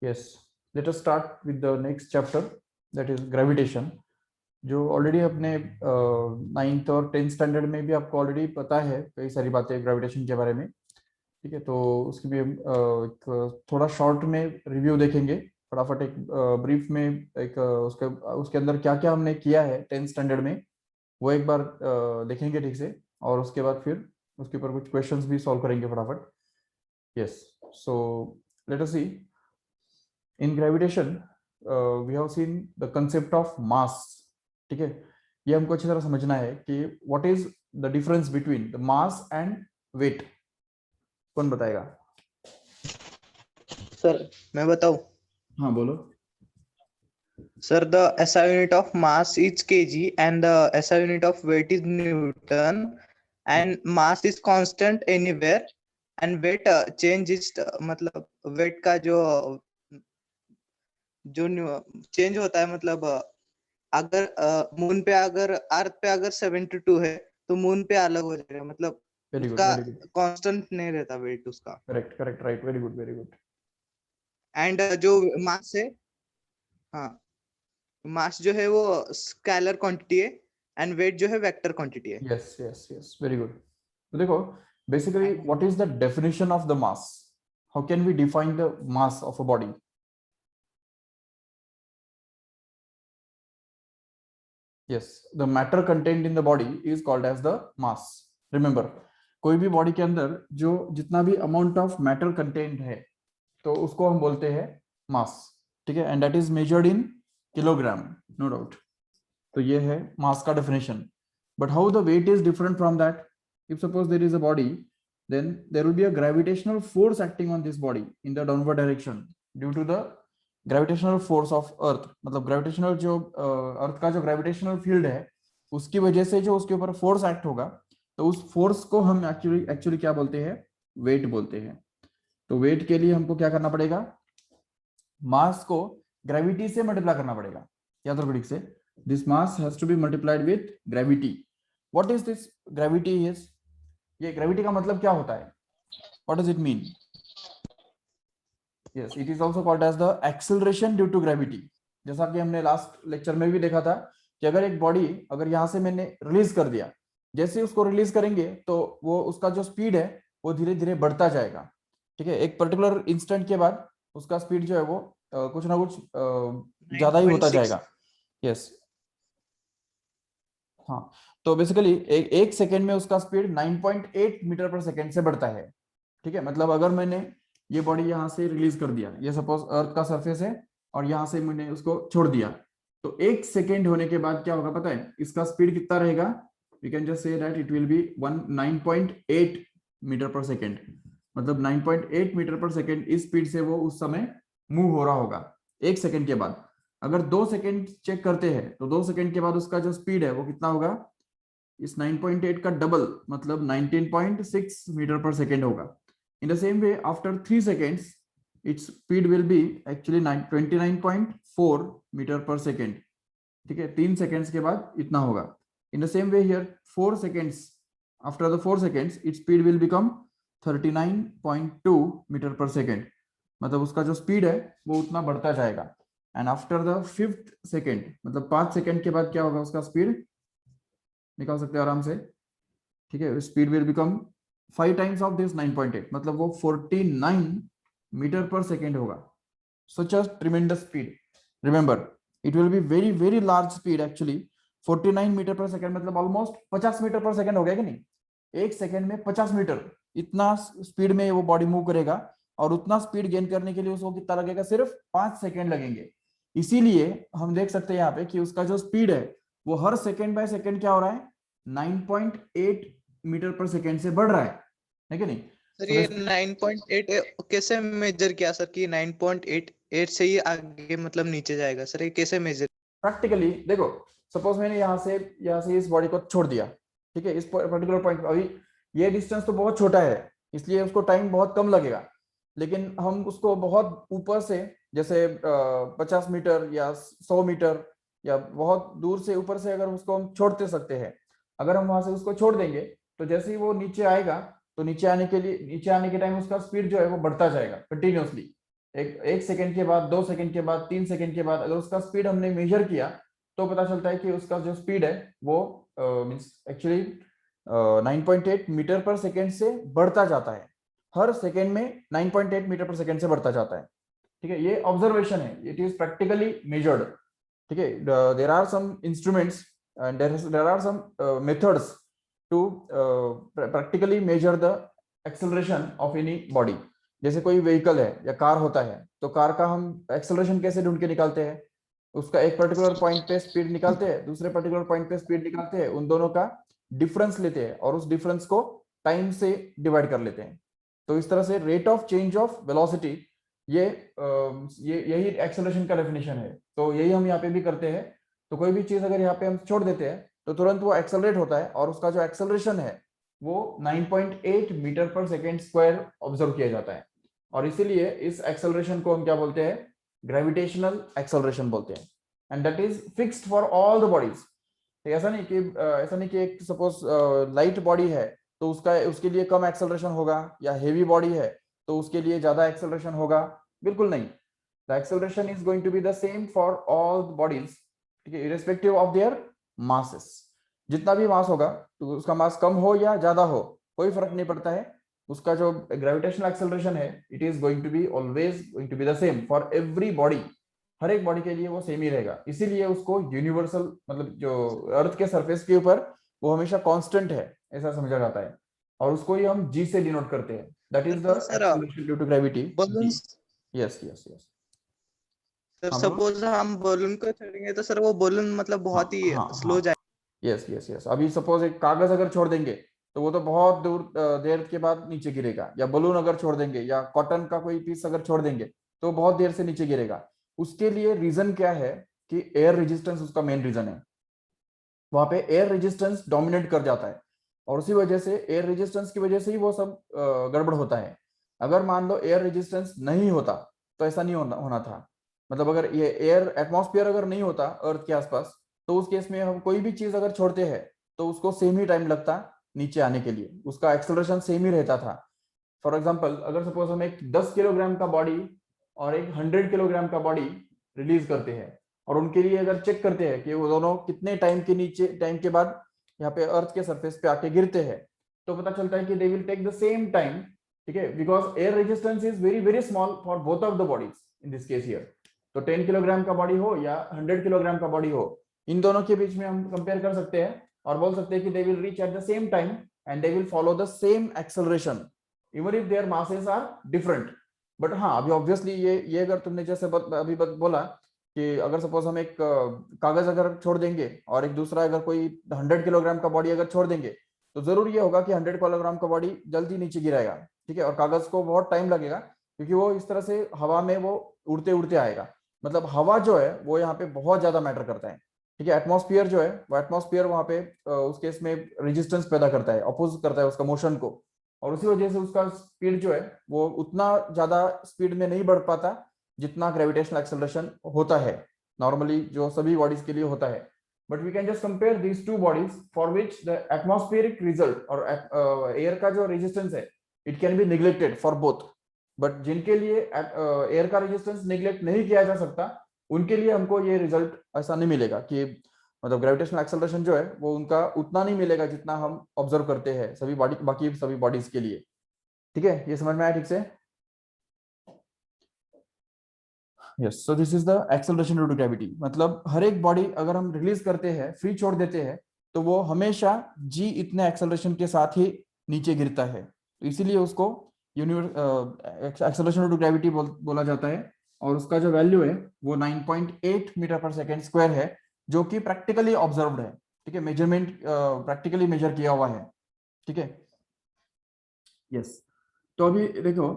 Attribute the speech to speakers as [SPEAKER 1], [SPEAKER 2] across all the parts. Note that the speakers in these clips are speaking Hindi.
[SPEAKER 1] Yes, let us start with the next chapter, that is gravitation. जो ऑलरेडी अपने नाइन्थ और टेंथ स्टैंडर्ड में भी आपको ऑलरेडी पता है कई सारी बातें ग्रेविटेशन के बारे में। ठीक है, तो उसकी भी हम एक थोड़ा शॉर्ट में रिव्यू देखेंगे, फटाफट एक ब्रीफ में, एक उसके उसके अंदर क्या क्या हमने किया है टेंथ स्टैंडर्ड में, वो एक बार देखेंगे ठीक से, और उसके बाद फिर उसके ऊपर कुछ क्वेश्चंस भी सॉल्व करेंगे फटाफट। Yes, so let us see in gravitation we have seen the concept of mass. ठीक है, ये हमको अच्छी तरह समझना है कि what is the difference between the mass and weight. कौन बताएगा?
[SPEAKER 2] सर मैं बताऊं?
[SPEAKER 1] हाँ बोलो।
[SPEAKER 2] Sir, the SI unit of mass is kg and the SI unit of weight is Newton, and mass is constant anywhere and weight change is मतलब weight का जो जो चेंज होता है, मतलब अगर मून पे अगर अर्थ पे अगर 72 है तो मून पे अलग हो जाएगा, मतलब
[SPEAKER 1] वेरी गुड,
[SPEAKER 2] उसका
[SPEAKER 1] वेरी गुड,
[SPEAKER 2] कांस्टेंट नहीं रहता वेट उसका।
[SPEAKER 1] Correct correct, right, very good, very good.
[SPEAKER 2] And जो मास है, हाँ, मास जो है वो स्केलर क्वांटिटी है एंड वेट जो है वेक्टर क्वांटिटी है।
[SPEAKER 1] Yes yes yes, very good. तो देखो, basically what is the definition of the mass? How can we define the mass of a body? yes, the matter contained in the body is called as the mass. remember, कोई भी बॉडी के अंदर जो जितना भी अमाउंट ऑफ मैटर कंटेंट है, तो उसको हम बोलते हैं मास। ठीक है, and that is measured in kilogram, no doubt. तो ये है मास का definition. But how the weight is different from that? If suppose there is a body, then there will be a gravitational force acting on this body in the downward direction due to the gravitational force of earth। मतलब ग्रेविटेशनल जो अर्थ का जो ग्रेविटेशनल फील्ड है, उसकी वजह से जो उसके ऊपर फोर्स एक्ट होगा, तो उस फोर्स को हम एक्चुअली एक्चुअली क्या बोलते हैं? वेट बोलते हैं। तो वेट के लिए हमको क्या करना पड़ेगा? मास को ग्रेविटी से मल्टीप्लाई करना पड़ेगा। याद रखो ठीक से, this mass has to be multiplied with gravity. What is this gravity? Is, ये ग्रेविटी का मतलब क्या होता है? What does it mean? Yes, it is also called as the acceleration due to gravity. जैसा कि हमने लास्ट लेक्चर में भी देखा था कि अगर एक बॉडी, अगर यहां से मैंने रिलीज कर दिया, जैसे उसको रिलीज करेंगे तो वो उसका जो स्पीड है वो धीरे धीरे बढ़ता जाएगा। ठीक है, एक पर्टिकुलर इंस्टेंट के बाद उसका स्पीड जो है वो कुछ ना कुछ ज्यादा ही होता
[SPEAKER 2] 9.6।
[SPEAKER 1] जाएगा। यस, हाँ। तो बेसिकली एक सेकेंड में उसका स्पीड 9.8 मीटर पर सेकेंड से बढ़ता है। ठीक है, मतलब अगर मैंने ये बॉडी यहाँ से रिलीज कर दिया, ये सपोज अर्थ का सरफेस है, और यहाँ से मैंने उसको छोड़ दिया, तो एक सेकेंड होने के बाद क्या होगा पता है? इसका स्पीड कितना रहेगा? We can just say that it will be 9.8 metre per second. मतलब 9.8 मीटर पर सेकेंड इस स्पीड से वो उस समय मूव हो रहा होगा एक सेकेंड के बाद। अगर 2 सेकेंड चेक करते हैं तो 2 सेकेंड के बाद उसका जो स्पीड है वो कितना होगा? इस 9.8 का डबल, मतलब 19.6 मीटर पर सेकेंड होगा। In the same way, after 3 seconds, its speed will be actually 29.4 metre per second. ठीक है, 3 सेकेंड्स के बाद इतना होगा। In the same way here, 4 seconds, after the 4 seconds, its speed will become 39.2 metre per second. मतलब उसका जो स्पीड है वो उतना बढ़ता जाएगा। And after the 5th second, मतलब 5 सेकेंड के बाद क्या होगा? उसका स्पीड निकाल सकते हैं आराम से। ठीक है, speed will become 5 times of this 9.8, मतलब वो 49 मीटर पर सेकेंड होगा। such a tremendous speed. Remember, it will be very very large speed actually। 49 metre per second मतलब ऑलमोस्ट 50 मीटर पर सेकेंड हो गया कि नहीं? एक सेकेंड में 50 मीटर, इतना स्पीड में वो बॉडी मूव करेगा। और उतना स्पीड गेन करने के लिए उसको कितना लगेगा? सिर्फ 5 सेकेंड लगेंगे। इसीलिए हम देख सकते हैं यहाँ पे कि उसका जो स्पीड है वो हर सेकेंड बाय सेकेंड क्या हो रहा है? 9.8 मीटर पर सेकेंड से बढ़ रहा है कि नहीं?
[SPEAKER 2] सर ये 9.8 कैसे मेजर किया सर कि 9.88 से ही आगे मतलब नीचे जाएगा? सर ये कैसे मेजर?
[SPEAKER 1] प्रैक्टिकली देखो, सपोज मैंने यहाँ से इस बॉडी को छोड़ दिया। ठीक है, इस पर्टिकुलर पॉइंट, अभी ये डिस्टेंस तो बहुत छोटा है, इसलिए उसको टाइम बहुत कम लगेगा। लेकिन हम उसको बहुत ऊपर से, जैसे 50 मीटर या 100 मीटर या बहुत दूर से ऊपर से अगर उसको हम छोड़ते सकते हैं, अगर हम वहां से उसको छोड़ देंगे तो जैसे ही वो नीचे आएगा, तो नीचे आने के टाइम उसका स्पीड जो है वो बढ़ता जाएगा कंटिन्यूअसली। एक सेकंड के बाद, 2 सेकंड के बाद, 3 सेकंड के बाद अगर उसका स्पीड हमने मेजर किया तो पता चलता है कि उसका जो स्पीड है वो मींस एक्चुअली 9.8 मीटर पर सेकंड से बढ़ता जाता है। हर सेकंड में 9.8 मीटर पर सेकंड से बढ़ता जाता है। ठीक है, ये ऑब्जर्वेशन है, इट इज प्रैक्टिकली मेजर्ड। ठीक है, there are some instruments and there are some methods to practically measure the acceleration of any body. जैसे कोई व्हीकल है या कार होता है, तो कार का हम एक्सेलरेशन कैसे ढूंढ के निकालते हैं? उसका एक पर्टिकुलर पॉइंट पे स्पीड निकालते हैं, दूसरे पर्टिकुलर पॉइंट पे स्पीड निकालते हैं, उन दोनों का डिफरेंस लेते हैं और उस डिफरेंस को टाइम से डिवाइड कर लेते हैं। तो इस तरह से rate of change of velocity, ये यही एक्सेलरेशन का डेफिनेशन है। तो यही हम यहाँ पे भी करते हैं। तो कोई भी चीज अगर यहाँ पे हम छोड़ देते हैं तो तुरंत वो एक्सेलरेट होता है और उसका जो एक्सेलरेशन है वो 9.8 metre per second square observe किया जाता है। और इसीलिए इस एक्सेलरेशन को हम क्या बोलते हैं? ग्रेविटेशनल एक्सेलरेशन बोलते हैं। And that is fixed for all the bodies. ऐसा नहीं कि एक सपोज लाइट बॉडी है तो उसके लिए कम एक्सेलरेशन होगा, या हेवी बॉडी है तो उसके लिए ज्यादा एक्सेलरेशन होगा। बिल्कुल नहीं, the acceleration is going to be the same for all bodies. ठीक है, इरेस्पेक्टिव ऑफ देयर मासेस। जितना भी मास होगा तो उसका मास कम हो या ज्यादा हो कोई फर्क नहीं पड़ता है, उसका जो ग्रेविटेशनल एक्सेलरेशन है it is going to be always going to be the same for every body. हर एक बॉडी के लिए वो सेम ही रहेगा। इसीलिए उसको यूनिवर्सल, मतलब जो अर्थ के सरफेस के ऊपर वो हमेशा कांस्टेंट है ऐसा समझा जाता है। और उसको ही हम जी से डिनोट करते हैं, that is the
[SPEAKER 2] sir
[SPEAKER 1] acceleration due to gravity, g.
[SPEAKER 2] Balloons
[SPEAKER 1] yes yes yes.
[SPEAKER 2] Sir
[SPEAKER 1] हाँ बोलो।
[SPEAKER 2] सपोज हम बलून को छोड़ेंगे तो सर वो बलून मतलब
[SPEAKER 1] हाँ
[SPEAKER 2] बहुत ही
[SPEAKER 1] हाँ हाँ।
[SPEAKER 2] स्लो जाए।
[SPEAKER 1] Yes yes yes. अभी सपोज एक कागज अगर छोड़ देंगे तो वो तो बहुत दूर देर के बाद नीचे गिरेगा, या बलून अगर छोड़ देंगे या कॉटन का कोई पीस अगर छोड़ देंगे तो बहुत देर से नीचे गिरेगा। उसके लिए रीजन क्या है? कि एयर रेजिस्टेंस उसका मेन रीजन है। वहां पे एयर रेजिस्टेंस डोमिनेट कर जाता है और उसी वजह से, एयर रेजिस्टेंस की वजह से ही वो सब गड़बड़ होता है। अगर मान लो एयर रेजिस्टेंस नहीं होता तो ऐसा नहीं होना था। मतलब अगर ये एयर एटमॉस्फेयर अगर नहीं होता अर्थ के आसपास, तो उस केस में हम कोई भी चीज अगर छोड़ते हैं तो उसको सेम ही टाइम लगता नीचे आने के लिए, उसका एक्सेलरेशन सेम ही रहता था। फॉर एग्जाम्पल, अगर सपोज हम एक 10 किलोग्राम का बॉडी और एक 100 किलोग्राम का बॉडी रिलीज करते हैं, और उनके लिए अगर चेक करते हैं कि वो दोनों कितने टाइम के बाद यहाँ पे अर्थ के सरफेस पे आके गिरते हैं, तो पता चलता है कि they will take the same time. ठीक है, because air resistance is very very small for both of the bodies in this case here. तो 10 किलोग्राम का बॉडी हो या 100 किलोग्राम का बॉडी हो, इन दोनों के बीच में हम कंपेयर कर सकते हैं और बोल सकते हैं कि they will reach at the same time and they will follow the same acceleration even if there masses are different. But हाँ, अभी ऑब्वियसली ये अगर तुमने जैसे बोला कि अगर सपोज हम एक कागज अगर छोड़ देंगे और एक दूसरा अगर कोई 100 किलोग्राम का बॉडी अगर छोड़ देंगे, तो जरूर ये होगा कि 100 किलोग्राम का बॉडी जल्दी नीचे गिराएगा। ठीक है, और कागज को बहुत टाइम लगेगा क्योंकि वो इस तरह से हवा में वो उड़ते उड़ते आएगा। मतलब हवा जो है वो यहाँ पे बहुत ज्यादा मैटर करता है। ठीक है, एटमॉस्फेयर जो है वो एटमॉस्फेयर वहां पे उस केस में रेजिस्टेंस पैदा करता है, अपोज करता है उसका मोशन को, और उसी वजह से उसका स्पीड जो है वो उतना ज्यादा स्पीड में नहीं बढ़ पाता जितना ग्रेविटेशनल एक्सेलरेशन होता है नॉर्मली, जो सभी बॉडीज के लिए होता है। But we can just compare these two bodies for which the atmospheric result और एयर का जो रेजिस्टेंस है it can be neglected for both. But जिनके लिए एयर का रेजिस्टेंस निग्लेक्ट नहीं किया जा सकता, उनके लिए हमको ये रिजल्ट ऐसा नहीं मिलेगा कि मतलब ग्रेविटेशनल एक्सेलरेशन जो है वो उनका उतना नहीं मिलेगा जितना हम ऑब्जर्व करते हैं सभी बॉडी, बाकी सभी बॉडीज के लिए। ठीक है, ये समझ में आया ठीक से? Yes, so this is the acceleration due to gravity. मतलब हर एक बॉडी अगर हम रिलीज करते हैं, फ्री छोड़ देते हैं, तो वो हमेशा जी इतने एक्सेलरेशन के साथ ही नीचे गिरता है। तो इसीलिए उसको एक्सेलरेशन ड्यू टू ग्रेविटी बोला जाता है। और उसका जो वैल्यू है वो 9.8 मीटर पर सेकेंड स्क्वायर है, जो कि प्रैक्टिकली ऑब्जर्व्ड है। ठीक है, मेजरमेंट प्रैक्टिकली मेजर किया हुआ है। ठीक है, यस। तो अभी देखो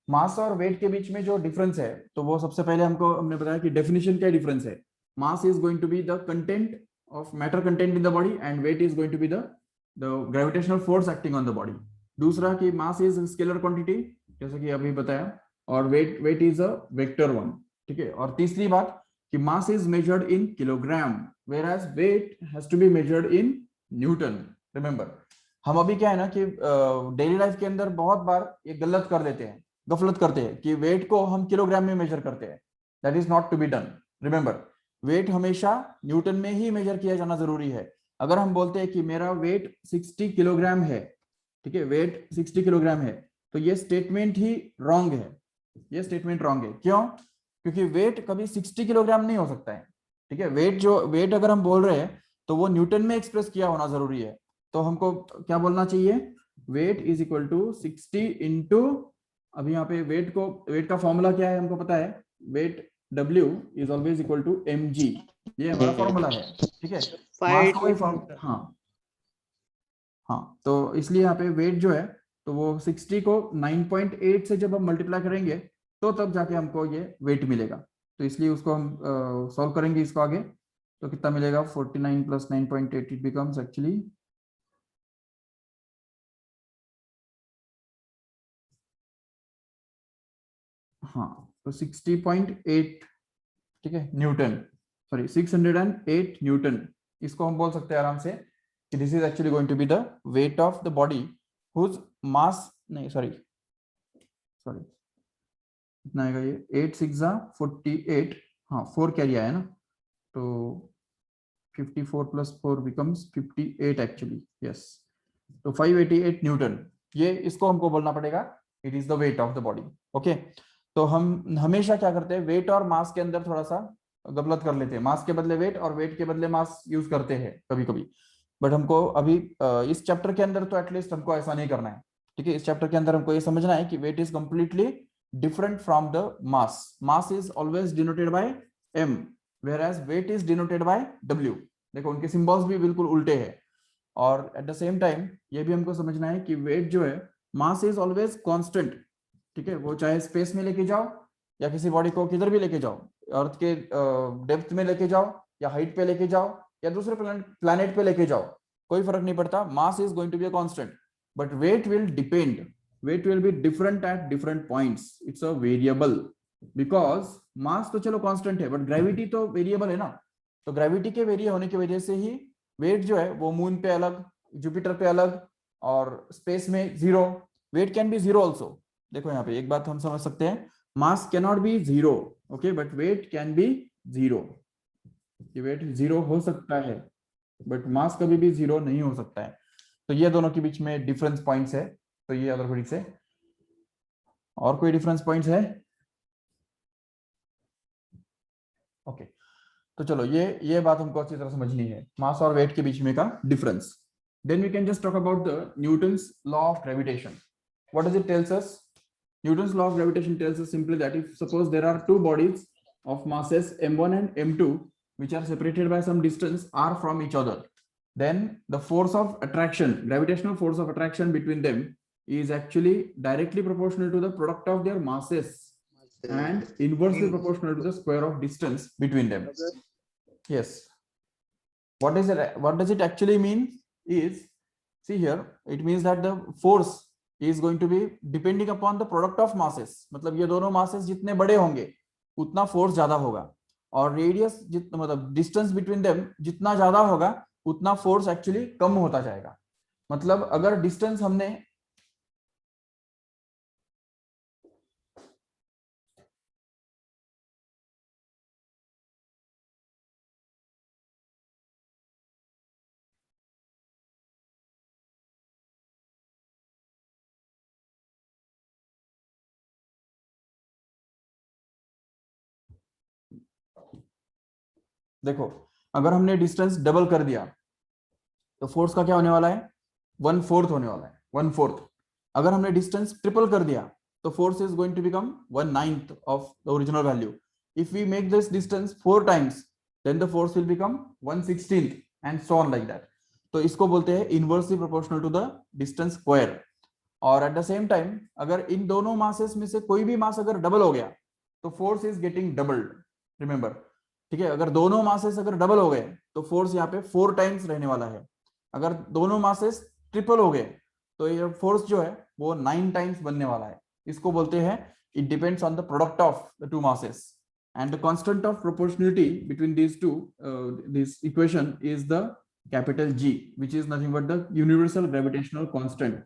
[SPEAKER 1] मास और वेट के बीच में जो डिफरेंस है, तो वो सबसे पहले हमने बताया कि डेफिनेशन क्या डिफरेंस है। Mass is going to be the content of matter content in the body and weight is going to be the gravitational force acting on the body. दूसरा कि मास इज स्केलर क्वांटिटी, जैसे कि अभी बताया, और weight is a vector one. ठीक है, और तीसरी बात कि mass is measured in kilogram whereas weight has to be measured in newton. Remember, हम अभी क्या है ना कि डेली लाइफ के अंदर बहुत बार ये गलत कर देते हैं गफलत करते हैं कि वेट को हम किलोग्राम में मेजर करते हैं. That is not to be done. Remember, weight हमेशा न्यूटन में ही मेजर किया जाना जरूरी है. अगर हम बोलते हैं कि मेरा वेट 60 किलोग्राम है, ठीक है, वेट 60 किलोग्राम है, तो ये स्टेटमेंट ही रॉन्ग है. ये स्टेटमेंट रॉन्ग है. क्यों? क्योंकि वेट कभी 60 किलोग्राम नहीं हो सकता है. ठीक है, वेट अगर हम बोल रहे हैं तो वो न्यूटन में एक्सप्रेस किया होना जरूरी है. तो हमको क्या बोलना चाहिए? Weight is equal to 60 into, अभी यहाँ पे वेट का फॉर्मूला क्या है हमको पता है. Weight W is always equal to mg. ये हमारा फॉर्मूला है. ठीक है, मास का वही हाँ हाँ. तो इसलिए यहाँ पे वेट जो है, तो वो 60 को 9.8 से जब हम मल्टीप्लाई करेंगे तो तब जाके हमको ये वेट मिलेगा. तो इसलिए उसको हम सॉल्व करेंगे इसको आगे. तो कितना मिलेगा? 49 प्लस 9.8, इट बिकम्स एक्चुअली हाँ, तो 60.8, ठीक है, न्यूटन, सॉरी 608 न्यूटन. इसको हम बोल सकते हैं आराम से कि this is actually going to be the weight of the body whose mass, नहीं सॉरी कितना आएगा ये, 8 6 48, हाँ 4 कैरी आया ना, तो 54 प्लस 4 बिकम्स 58 एक्चुअली. यस, तो 588 न्यूटन. ये इसको हमको बोलना पड़ेगा, it is the weight of the body. Okay, तो हम हमेशा क्या करते हैं, वेट और मास के अंदर थोड़ा सा गलत कर लेते हैं. मास के बदले वेट और वेट के बदले मास यूज करते हैं कभी कभी. बट हमको अभी इस चैप्टर के अंदर तो एटलीस्ट हमको ऐसा नहीं करना है. ठीक है, इस चैप्टर के अंदर हमको ये समझना है कि weight is completely different from the mass. Mass is always denoted by m, whereas weight is denoted by w. देखो उनके सिंबल्स भी बिल्कुल उल्टे हैं. और एट द सेम टाइम ये भी हमको समझना है कि वेट जो है, मास इज ऑलवेज कांस्टेंट. ठीक है, वो चाहे स्पेस में लेके जाओ या किसी बॉडी को किधर भी लेके जाओ, अर्थ के डेप्थ में लेके जाओ या हाइट पे लेके जाओ या दूसरे प्लैनेट पे लेके जाओ, कोई फर्क नहीं पड़ता. Mass is going to be a constant, but weight will depend. Weight will be different at different points. It's a variable, because mass तो चलो कांस्टेंट है, बट ग्रेविटी तो वेरिएबल है ना. तो ग्रेविटी के वेरिए होने की वजह से ही वेट जो है वो मून पे अलग, जुपिटर पे अलग, और स्पेस में zero. Weight can be zero also. देखो यहाँ पे एक बात हम समझ सकते हैं, mass can not be zero, okay, but weight can be zero. ये वेट जीरो हो सकता है, बट मास कभी भी जीरो नहीं हो सकता है. तो ये दोनों के बीच में डिफरेंस पॉइंट्स है. तो ये अदर घड़ी से और कोई डिफरेंस पॉइंट्स है? ओके, तो चलो ये बात हमको अच्छी तरह समझनी है, मास और वेट के बीच में का difference. Then we can just talk about the Newton's law of gravitation. What does it tells us? Newton's law of gravitation tells us simply that if suppose there are two bodies of masses m1 and m2 which are separated by some distance r from each other, then the force of attraction, gravitational force of attraction between them is actually directly proportional to the product of their masses and inversely proportional to the square of distance between them. Yes. What does it actually mean is, see here, it means that the force is going to be depending upon the product of masses. मतलब ये दोनों masses जितने बड़े होंगे उतना फोर्स ज्यादा होगा, और रेडियस जितना मतलब डिस्टेंस बिटवीन देम जितना ज्यादा होगा उतना फोर्स एक्चुअली कम होता जाएगा. मतलब अगर डिस्टेंस हमने देखो, अगर हमने डिस्टेंस डबल कर दिया तो फोर्स का क्या होने वाला है? 1/4 होने वाला है, 1/4. अगर हमने डिस्टेंस ट्रिपल कर दिया तो force is going to become 1/9 of the original value. If we make this distance 4 times then the force will become 1/16 and so on like that. तो इसको बोलते हैं inversely proportional to the distance square. और एट द सेम टाइम अगर इन दोनों मासेस में से कोई भी मास अगर डबल हो गया तो force is getting doubled. Remember, ठीक है, अगर दोनों मासेस अगर डबल हो गए तो फोर्स यहाँ पे 4 टाइम्स रहने वाला है. अगर दोनों मासेस ट्रिपल हो गए तो ये फोर्स जो है वो 9 टाइम्स बनने वाला है. इसको बोलते हैं it depends on the product of the two masses, and the constant of proportionality between these two, this equation is the capital G, which is nothing but the universal gravitational constant.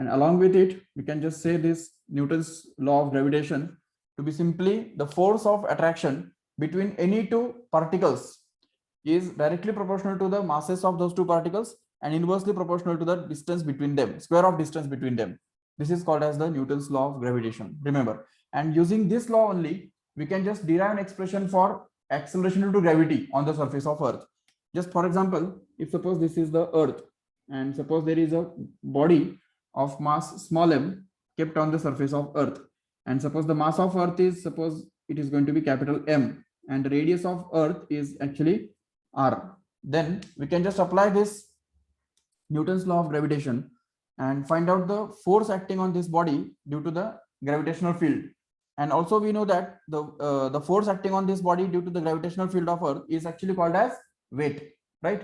[SPEAKER 1] and along with it we can just say this Newton's law of gravitation to be simply the force of attraction between any two particles is directly proportional to the masses of those two particles and inversely proportional to the distance between them, square of distance between them. This is called as the Newton's law of gravitation, remember. And using this law only, we can just derive an expression for acceleration due to gravity on the surface of Earth. Just for example, if suppose this is the Earth and suppose there is a body of mass small m kept on the surface of Earth, and suppose the mass of Earth is, suppose it is going to be capital M, and the radius of Earth is actually r, then we can just apply this Newton's law of gravitation and find out the force acting on this body due to the gravitational field. And also we know that the force acting on this body due to the gravitational field of Earth is actually called as weight, right?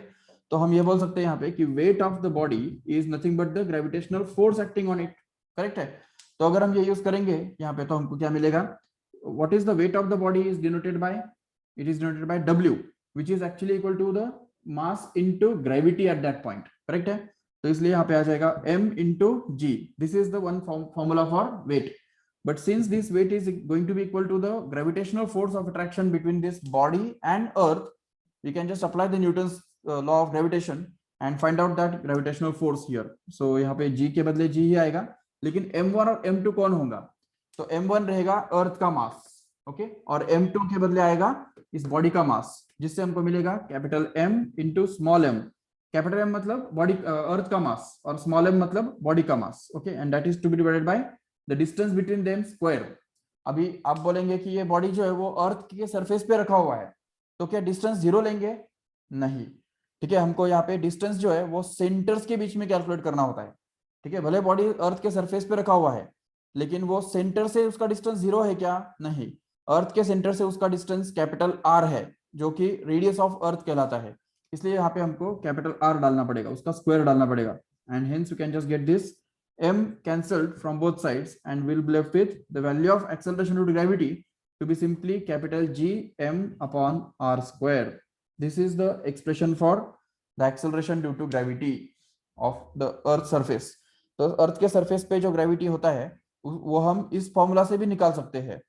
[SPEAKER 1] तो हम ये बोल सकते हैं यहाँ पे कि weight of the body is nothing but the gravitational force acting on it, correct है? तो अगर हम ये यूज करेंगे यहाँ पे तो हमको क्या मिलेगा? What is the weight of the body is denoted by? It is denoted by W, which is actually equal to the mass into gravity at that point, correct है? तो इसलिए यहाँ पे आ जाएगा m into g. This is the one formula for weight. But since this weight is going to be equal to the gravitational force of attraction between this body and Earth, we can just apply the Newton's law of gravitation and find out that gravitational force here. So यहाँ पे g के बदले g ही आएगा, लेकिन m1 और m2 कौन होगा? तो m1 रहेगा अर्थ का मास, ओके, और m2 के बदले आएगा इस बॉडी का मास, जिससे हमको मिलेगा capital M into small m. Capital M मतलब बॉडी अर्थ का मास और स्मॉल m मतलब बॉडी का mass, okay, and that is to be divided by the distance between them square. अभी आप बोलेंगे कि ये बॉडी जो है वो अर्थ के सरफेस पे रखा हुआ है, तो क्या डिस्टेंस जीरो लेंगे? नहीं, ठीक है, हमको यहाँ पे डिस्टेंस जो है वो सेंटर्स के बीच में कैलकुलेट करना होता है, ठीक है. भले बॉडी अर्थ के सरफेस पे रखा हुआ है, लेकिन वो सेंटर से उसका डिस्टेंस जीरो है क्या? नहीं, अर्थ के सेंटर से उसका डिस्टेंस कैपिटल R है, जो कि रेडियस ऑफ अर्थ कहलाता है. इसलिए यहाँ पे हमको कैपिटल R डालना पड़ेगा, उसका स्क्वायर डालना पड़ेगा. And hence you can just get this m cancelled from both sides and we'll be left with the value of acceleration due to gravity to be simply capital G m upon r square. This is the expression for the acceleration due to gravity of the earth surface. तो अर्थ के सरफेस पे जो ग्रेविटी होता है वो हम इस फॉर्मूला से भी निकाल सकते हैं.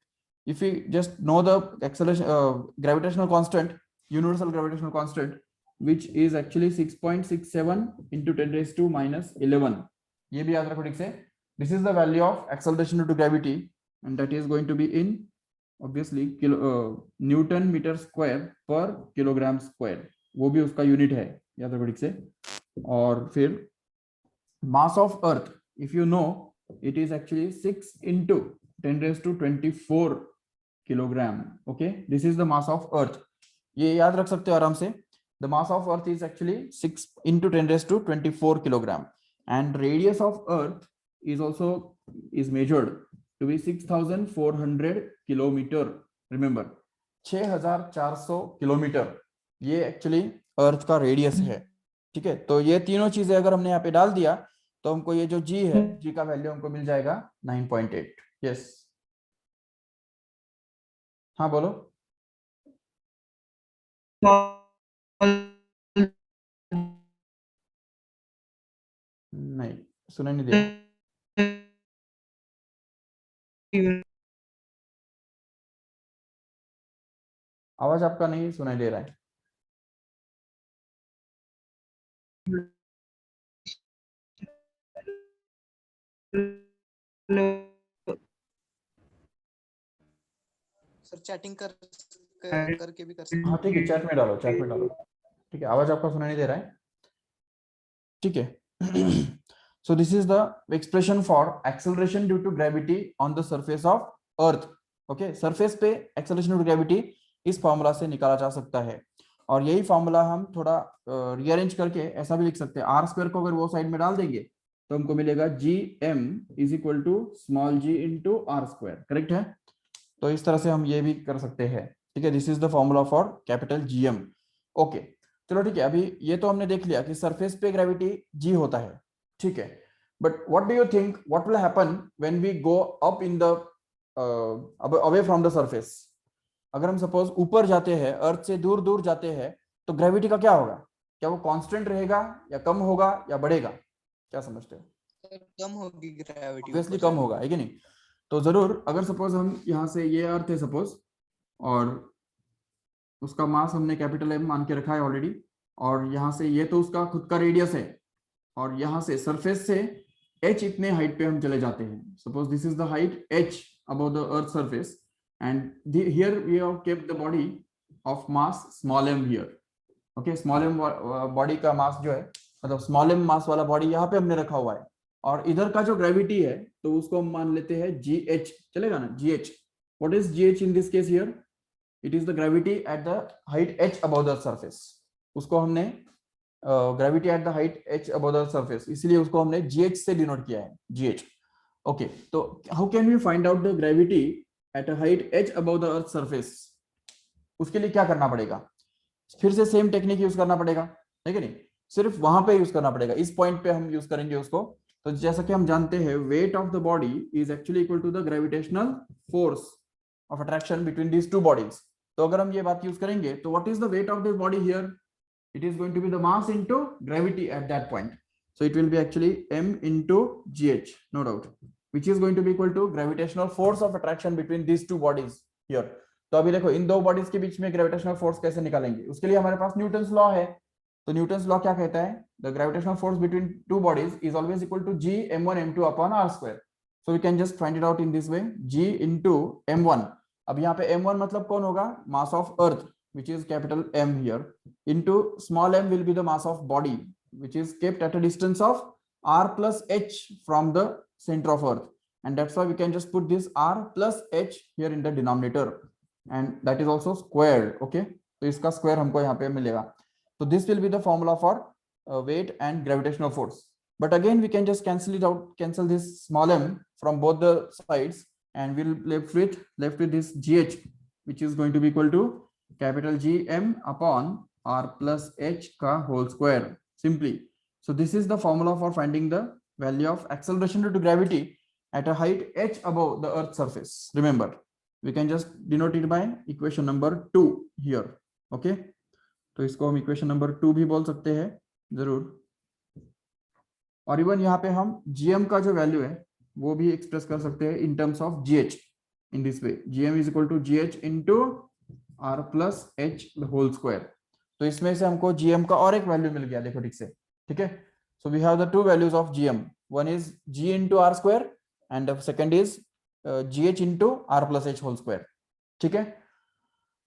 [SPEAKER 1] If we just know the acceleration gravitational constant, universal gravitational constant, which is actually 6.67 into 10 raised to minus 11. ये भी याद रखो ठीक से. This is the value of acceleration due to gravity and that is going to be in obviously Newton meter square per kilogram square. वो भी उसका यूनिट है, याद रखो ठीक से. और फिर mass of earth, if you know, it is actually 6 into 10 raised to 24 kilogram. Okay, this is the mass of earth. ये याद रख सकते हो आराम से. The mass of earth is actually 6 into 10 raised to 24 kilogram. And radius of earth is also measured to be 6400 kilometer. Remember 6400 kilometre ये एक्चुअली अर्थ का रेडियस है, ठीक है. तो ये तीनों चीजें अगर हमने यहाँ पे डाल दिया तो हमको ये जो g है, g का वैल्यू हमको मिल जाएगा 9.8. यस, हाँ बोलो. नहीं सुनाई नहीं दिया. आवाज आपका नहीं सुनाई दे रहा है.
[SPEAKER 2] सर चैटिंग करके भी कर सकते.
[SPEAKER 1] हाँ ठीक है, चैट में डालो, चैट में डालो, ठीक है. आवाज आपका सुनाई नहीं दे रहा है, ठीक है. So this is the expression for acceleration due to gravity on the surface of earth. Okay, surface पे acceleration due to gravity इस फॉर्मूला से निकाला जा सकता है. और यही फॉर्मूला हम थोड़ा रीअरेंज करके ऐसा भी लिख सकते हैं. आर स्क्वायर को अगर वो साइड में डाल देंगे तो हमको मिलेगा G M is equal to small g into R square, correct है. तो इस तरह से हम ये भी कर सकते हैं, ठीक है. This is the formula for capital G M. Okay, चलो ठीक है. अभी ये तो हमने देख लिया कि सरफेस पे ग्रेविटी जी होता है, ठीक है. But what do you think what will happen when we go up in the away from the surface? अगर हम सपोज ऊपर जाते हैं, अर्थ से दूर दूर जाते हैं, तो ग्रेविटी का क्या होगा? क्या वो कांस्टेंट रहेगा या कम होगा या बढ़ेगा? क्या समझते हो?
[SPEAKER 2] कम होगी ग्रेविटी
[SPEAKER 1] ऑब्वियसली कम होगा, है कि नहीं? तो जरूर अगर सपोज हम यहाँ से ये अर्थ है सपोज, और उसका मास हमने कैपिटल एम मान के रखा है ऑलरेडी, और यहाँ से ये तो उसका खुद का रेडियस है, और यहाँ से सरफेस से h इतने हाइट पे हम चले जाते हैं। Suppose this is the height h above the earth surface, and here we have kept the body of mass small m here. okay, small m body का मास जो है, मतलब स्मॉल m मास वाला बॉडी यहाँ पे हमने रखा हुआ है, और इधर का जो ग्रेविटी है तो उसको हम मान लेते हैं gh, चलेगा ना? gh, what is gh in this case here? It is the gravity at the height h above the surface. उसको हमने gravity at the height h above the surface, इसलिए उसको हमने gh से डिनोट किया है, gh. ओके, तो how can we find out the gravity at a height h above the earth surface? उसके लिए क्या करना पड़ेगा? फिर से सेम टेक्निक यूज करना पड़ेगा, है कि नहीं? सिर्फ वहां पे यूज करना पड़ेगा, इस पॉइंट पे हम यूज करेंगे उसको। तो जैसा कि हम जानते हैं, weight of the body is actually equal to the gravitational force of attraction between these two bodies. तो अगर हम ये बात यूज करेंगे तो what is the weight of the body here? It is going to be the mass into gravity at that point. So it will be actually m into gh, no doubt, which is going to be equal to gravitational force of attraction between these two bodies here. तो अभी देखो, इन दो बॉडीज के बीच में ग्रेविटेशनल फोर्स कैसे निकालेंगे? उसके लिए हमारे पास न्यूटन्स लॉ है। तो न्यूटन्स लॉ क्या कहता है? The gravitational force between two bodies is always equal to g m1 m2 upon r square. So we can just find it out in this way, g into m1। अब यहाँ पे m1 मतलब कौन होगा? Mass of earth, which is capital M here, into small m will be the mass of body, which is kept at a distance of r plus h from the center of earth, and that's why we can just put this r plus h here in the denominator, and that is also squared. okay, तो इसका square हमको यहाँ पे मिलेगा। तो this will be the formula for weight and gravitational force. But again we can just cancel it out, cancel this small m from both the sides, and we'll left with this gh, which is going to be equal to capital G m upon r plus h ka whole square, simply. So this is the formula for finding the value of acceleration due to gravity at a height h above the earth's surface. Remember, we can just denote it by equation number 2 here. okay, तो इसको हम equation number 2 भी बोल सकते हैं जरूर। और इवन यहाँ पे हम gm का जो वैल्यू है वो भी एक्सप्रेस कर सकते हैं in terms of gh in this way, gm is equal to gh into r plus h the whole square. तो इसमें से हमको gm का और एक वैल्यू मिल गया, देखो ठीक से, ठीक है? So we have the two values of gm, one is g into r square and the second is gh into r plus h whole square. ठीक है?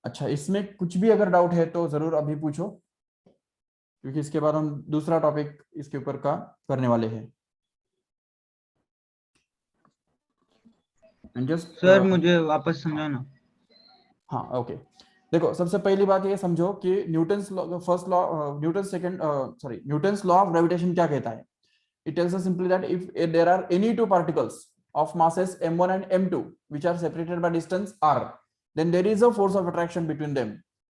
[SPEAKER 1] अच्छा, इसमें कुछ भी अगर डाउट है तो जरूर अभी पूछो, क्योंकि इसके बाद हम दूसरा टॉपिक इसके ऊपर का करने वाले हैं। एंड जस्ट
[SPEAKER 3] सर मुझे वापस समझाना।
[SPEAKER 1] हाँ, ओके। देखो, सबसे पहली बात ये समझो कि Newton's first law, Newton's law of gravitation क्या कहता है? It tells us simply that if there are any two particles of masses m1 and m2 which are separated by distance r, then there is a force of attraction between them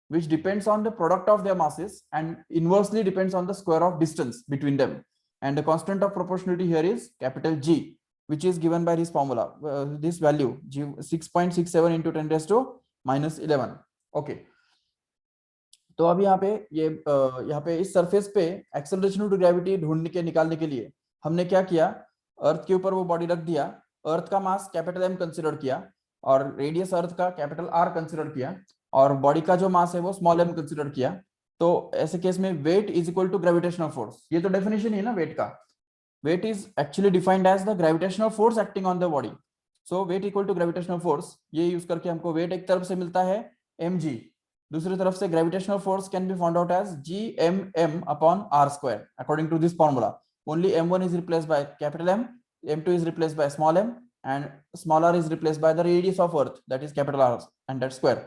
[SPEAKER 1] which depends on the product of their masses and inversely depends on the square of distance between them, and the constant of proportionality here is capital G, which is given by this formula, this value G 6.67 into 10 raised to minus 11. Okay, तो अब यहाँ पे इस सरफेस पे एक्सेलरेशन टू ग्रेविटी ढूंढने के निकालने के लिए हमने क्या किया? अर्थ के ऊपर वो बॉडी रख दिया, अर्थ का मास कैपिटल M कंसीडर किया और रेडियस अर्थ का कैपिटल R कंसीडर किया, और बॉडी का जो मास है वो स्मॉल m कंसीडर किया। तो ऐसे केस में weight is equal to gravitational force, ये तो डेफिनेशन है ना वेट का। Weight is actually defined as the gravitational force acting on the body. So weight equal to gravitational force, ये यूज करके हमको वेट एक तरफ से मिलता है mg, दूसरी तरफ से gravitational force can be found out as gmm upon r square according to this formula. Only m1 is replaced by capital M, m2 is replaced by small m, and small r is replaced by the radius of earth, that is capital R, and that square.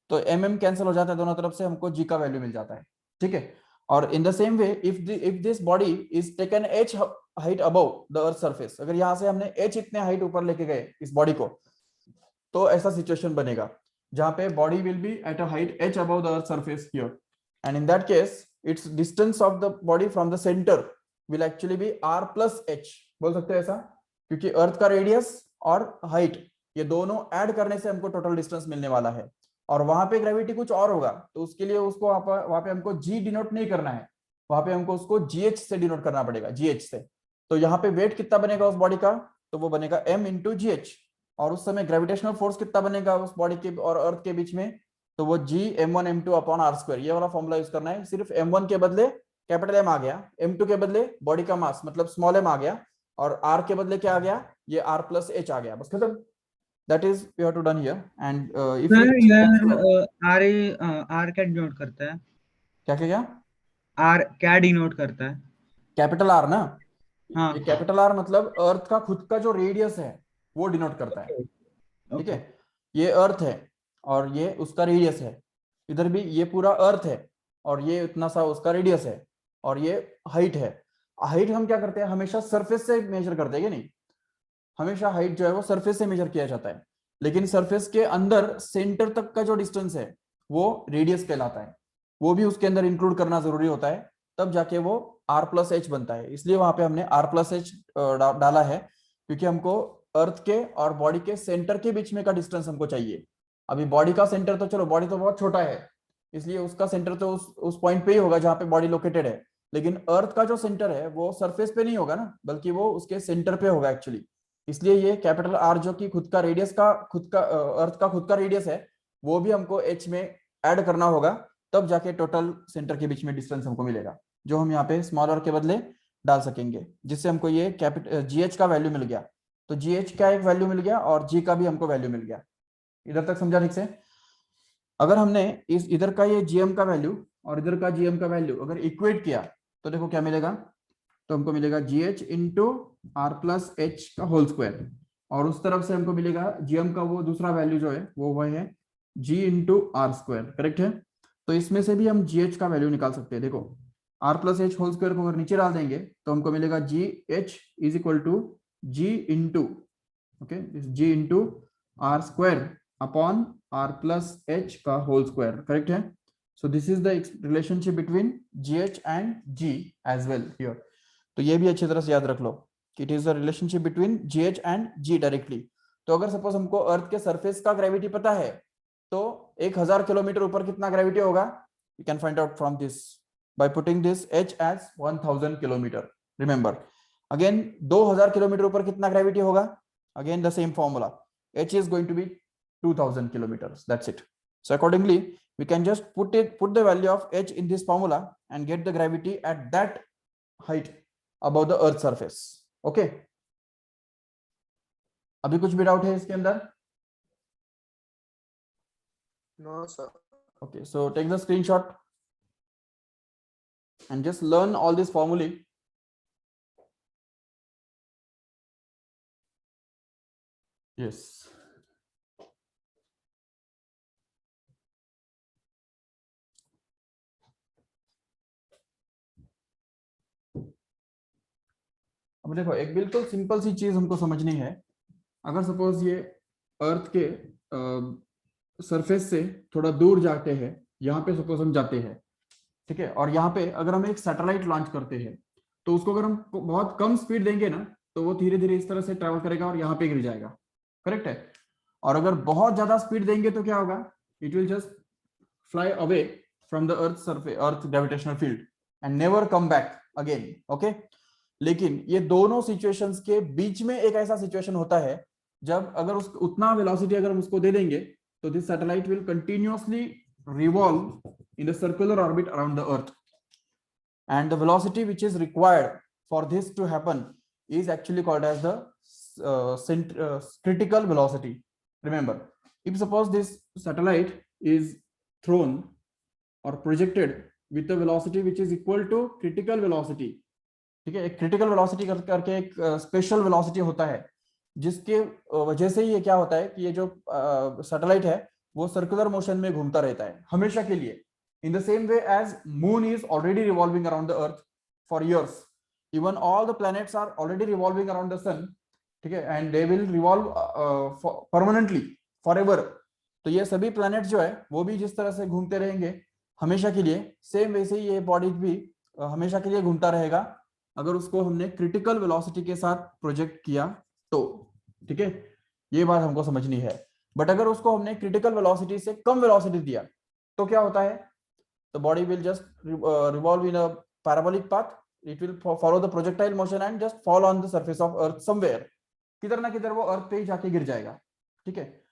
[SPEAKER 1] तो mm कैंसिल हो जाता है दोनों तरफ से, हमको g का वैल्यू मिल जाता है। ठीक है? और इन the same way if this body is taken h height above the earth surface, अगर यहाँ से हमने h इतने हाइट ऊपर लेके गए इस बॉडी को, तो ऐसा सिचुएशन बनेगा जहां पे body will be eight a height h above the earth surface here, and in that case its distance of the body from the center will actually be r plus h, बोल सकते हैं ऐसा, क्योंकि अर्थ का रेडियस और हाइट ये दोनों ऐड करने से हमको टोटल डिस्टेंस मिलने वाला है, और वहां पे ग्रेविटी कुछ और होगा, तो उसके लिए उसको वहां पे हमको g डिनोट नहीं करना है, वहां पे हमको उसको gh से डिनोट करना पड़ेगा, gh से। तो यहाँ पे वेट कितना बनेगा उस बॉडी का, तो वो बनेगा m इंटू जी एच, और उस समय ग्रेविटेशनल फोर्स कितना बनेगा उस बॉडी के और अर्थ के बीच में, तो वो g m1 m2 upon are square, ये वाला फॉर्मूला यूज करना है। सिर्फ m1 के बदले कैपिटल M आ गया, m2 के बदले बॉडी का मास मतलब स्मॉल m आ गया, और r के बदले क्या आ गया, ये r प्लस h आ गया, बस खत्म। That is we have to done here and if
[SPEAKER 3] sir
[SPEAKER 1] you
[SPEAKER 3] यार आर क्या डिनोट करता है?
[SPEAKER 1] क्या क्या क्या
[SPEAKER 3] आर क्या डिनोट करता है?
[SPEAKER 1] कैपिटल आर ना,
[SPEAKER 3] हाँ।
[SPEAKER 1] ये कैपिटल आर मतलब अर्थ का खुद का जो रेडियस है वो डिनोट करता है, ठीक
[SPEAKER 3] ओके।
[SPEAKER 1] है। ये अर्थ है और ये उसका रेडियस है, इधर भी ये पूरा अर्थ है और ये इतना सा उसका रेडियस है, और ये हाइट है। हाइट हम क्या करते हैं, हमेशा सरफेस से मेजर करते हैं कि नहीं, हमेशा हाइट जो है वो सरफेस से मेजर किया जाता है, लेकिन सरफेस के अंदर सेंटर तक का जो डिस्टेंस है वो रेडियस कहलाता है, वो भी उसके अंदर इंक्लूड करना जरूरी होता है, तब जाके वो r प्लस एच बनता है। इसलिए वहां पे हमने r प्लस एच डाला है, क्योंकि हमको अर्थ के और बॉडी के सेंटर के बीच में का डिस्टेंस हमको चाहिए। अभी बॉडी का सेंटर तो चलो बॉडी तो बहुत छोटा है, इसलिए उसका सेंटर तो उस पॉइंट पे ही होगा जहां पे बॉडी लोकेटेड है, लेकिन अर्थ का जो सेंटर है वो सरफेस पे नहीं होगा ना, बल्कि वो उसके सेंटर पे होगा एक्चुअली। इसलिए ये कैपिटल आर जो कि खुद का रेडियस का खुद का अर्थ का खुद का रेडियस है, वो भी हमको एच में ऐड करना होगा, तब जाके टोटल सेंटर के बीच में डिस्टेंस हमको मिलेगा, जो हम यहाँ पे स्मॉल आर के बदले डाल सकेंगे, जिससे हमको ये कैपिटल जी एच का वैल्यू मिल गया। तो जी एच का एक वैल्यू मिल गया और जी का भी हमको वैल्यू मिल गया। इधर तक समझा ठीक से? अगर हमने इस इधर का ये जीएम का वैल्यू और इधर का जीएम का वैल्यू अगर इक्वेट किया तो देखो क्या मिलेगा, तो हमको मिलेगा G H into R plus H का होल स्क्वायर, और उस तरफ से हमको मिलेगा जीएम का वो दूसरा वैल्यू जो है वो है जी इंटू आर स्क्वायर, करेक्ट है। तो इसमें से भी हम जी एच का वैल्यू निकाल सकते हैं। देखो R plus H whole square को अगर नीचे डाल देंगे तो हमको मिलेगा G H is equal to G into okay G into R square upon R plus H का होल स्क्वायर, करेक्ट है। So this is the relationship between G H and G as well here. तो ये भी अच्छी तरह से याद रख लो कि it is the relationship between G H and G directly. तो अगर सपोज हमको अर्थ के सरफेस का ग्रेविटी पता है तो 1000 किलोमीटर ऊपर कितना ग्रेविटी होगा, you can find out from this by putting this h as 1000 kilometre. Remember again 2000 kilometre ऊपर कितना ग्रेविटी होगा, again the same formula, h is going to be 2000 kilometers, that's it. So accordingly we can just put the value of h in this formula and get the gravity at that height above the earth surface. Okay, अभी कुछ भी डाउट है इसके अंदर?
[SPEAKER 2] No, sir.
[SPEAKER 1] Okay, so take the screenshot and just learn all this formulae. Yes. अब देखो एक बिल्कुल सिंपल सी चीज हमको समझनी है। अगर सपोज ये अर्थ के सरफेस से थोड़ा दूर जाते हैं, यहाँ पे सपोज हम जाते हैं, ठीक है, और यहाँ पे अगर हम एक सैटेलाइट लॉन्च करते हैं तो उसको अगर हम बहुत कम स्पीड देंगे ना तो वो धीरे धीरे इस तरह से ट्रैवल करेगा और यहाँ पे गिर जाएगा, करेक्ट है। और अगर बहुत ज्यादा स्पीड देंगे तो क्या होगा, it will just fly away from the earth surface earth gravitational field and never come back again, okay. लेकिन ये दोनों सिचुएशंस के बीच में एक ऐसा सिचुएशन होता है जब अगर उस उतना वेलोसिटी अगर हम उसको दे देंगे तो this satellite will continuously revolve in the circular orbit around the earth, and the velocity which is required for this to happen is actually called as the critical velocity. Remember, if suppose this satellite is thrown or projected with a velocity which is equal to critical velocity, ठीक है, एक क्रिटिकल वेलोसिटी करके एक स्पेशल वेलोसिटी होता है जिसके वजह से ये क्या होता है कि ये जो सैटेलाइट है वो सर्कुलर मोशन में घूमता रहता है हमेशा के लिए। In the same way as moon is already revolving around the earth for years, even all the planets are already revolving around the sun, ठीक है, and they will revolve permanently forever. तो ये सभी प्लैनेट्स जो है वो भी जिस तरह से घूमते रहेंगे हमेशा के लिए, सेम वैसे ही ये बॉडी भी हमेशा के लिए घूमता रहेगा अगर उसको हमने क्रिटिकल वेलोसिटी के साथ प्रोजेक्ट किया तो, ठीक है, ये बात हमको समझनी है। बट अगर उसको हमने क्रिटिकल वेलोसिटी से कम वेलोसिटी दिया तो क्या होता है, तो body will just revolve in a parabolic path it will follow the projectile motion and just fall on the surface of earth somewhere, किधर ना किधर वो अर्थ पे ही जाके गिर जाएगा, ठीक है।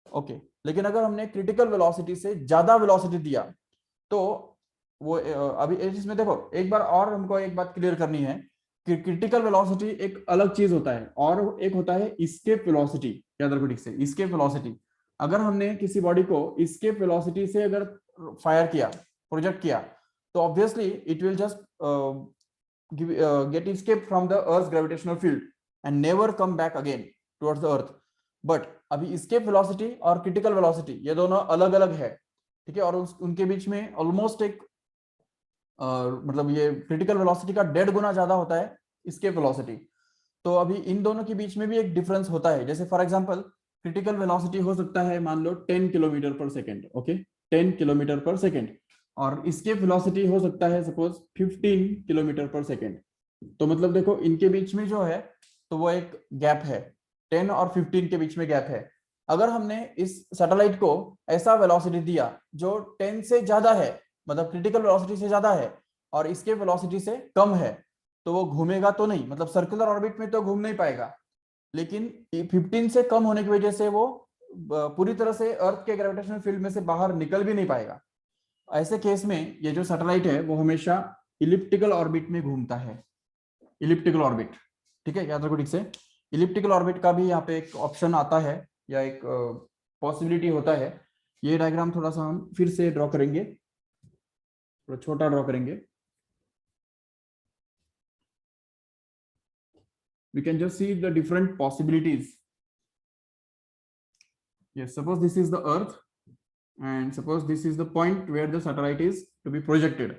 [SPEAKER 1] ओके, लेकिन अगर हमने क्रिटिकल वेलोसिटी से ज्यादा वेलोसिटी दिया तो वो अभी इसमें देखो एक बार और हमको एक बात क्लियर करनी है कि क्रिटिकल वेलोसिटी एक अलग चीज होता है और एक होता है एस्केप वेलोसिटी। याद रखो ठीक से, एस्केप वेलोसिटी। अगर हमने किसी बॉडी को एस्केप वेलोसिटी से अगर फायर किया, प्रोजेक्ट किया, तो obviously it will just get escape from the earth's gravitational field and never come back again towards the earth. But अभी escape velocity और critical velocity ये दोनों अलग अलग है, ठीक है। और उनके बीच में ऑलमोस्ट एक मतलब ये क्रिटिकल वेलोसिटी का 1.5 गुना ज्यादा होता है escape velocity। तो अभी इन दोनों के बीच में भी एक डिफरेंस होता है। जैसे फॉर एग्जांपल क्रिटिकल वेलोसिटी हो सकता है मान लो 10 किलोमीटर पर सेकेंड, ओके, 10 किलोमीटर पर सेकेंड, और इसके वेलोसिटी हो सकता है सपोज 15 किलोमीटर पर सेकेंड। तो मतलब देखो इनके बीच में जो है तो वो एक गैप है, 10 और 15 के बीच में गैप है। अगर हमने इस सैटेलाइट को ऐसा वेलोसिटी दिया जो 10 से ज्यादा है, मतलब क्रिटिकल वेलोसिटी से ज्यादा है और इसके वेलोसिटी से कम है, तो वो घूमेगा तो नहीं, मतलब सर्कुलर ऑर्बिट में तो घूम नहीं पाएगा, लेकिन 15 से कम होने की वजह से वो पूरी तरह से अर्थ के ग्रेविटेशनल फील्ड में से बाहर निकल भी नहीं पाएगा। ऐसे केस में ये जो सैटेलाइट है वो हमेशा इलिप्टिकल ऑर्बिट में घूमता है, इलिप्टिकल ऑर्बिट, ठीक है। याद रखो ठीक से, इलिप्टिकल ऑर्बिट का भी यहाँ पे एक ऑप्शन आता है या एक पॉसिबिलिटी होता है। ये डायग्राम थोड़ा सा हम फिर से ड्रॉ करेंगे, थोड़ा छोटा ड्रॉ करेंगे। We can just see the different possibilities. Yes, suppose this is the earth and suppose this is the point where the satellite is to be projected.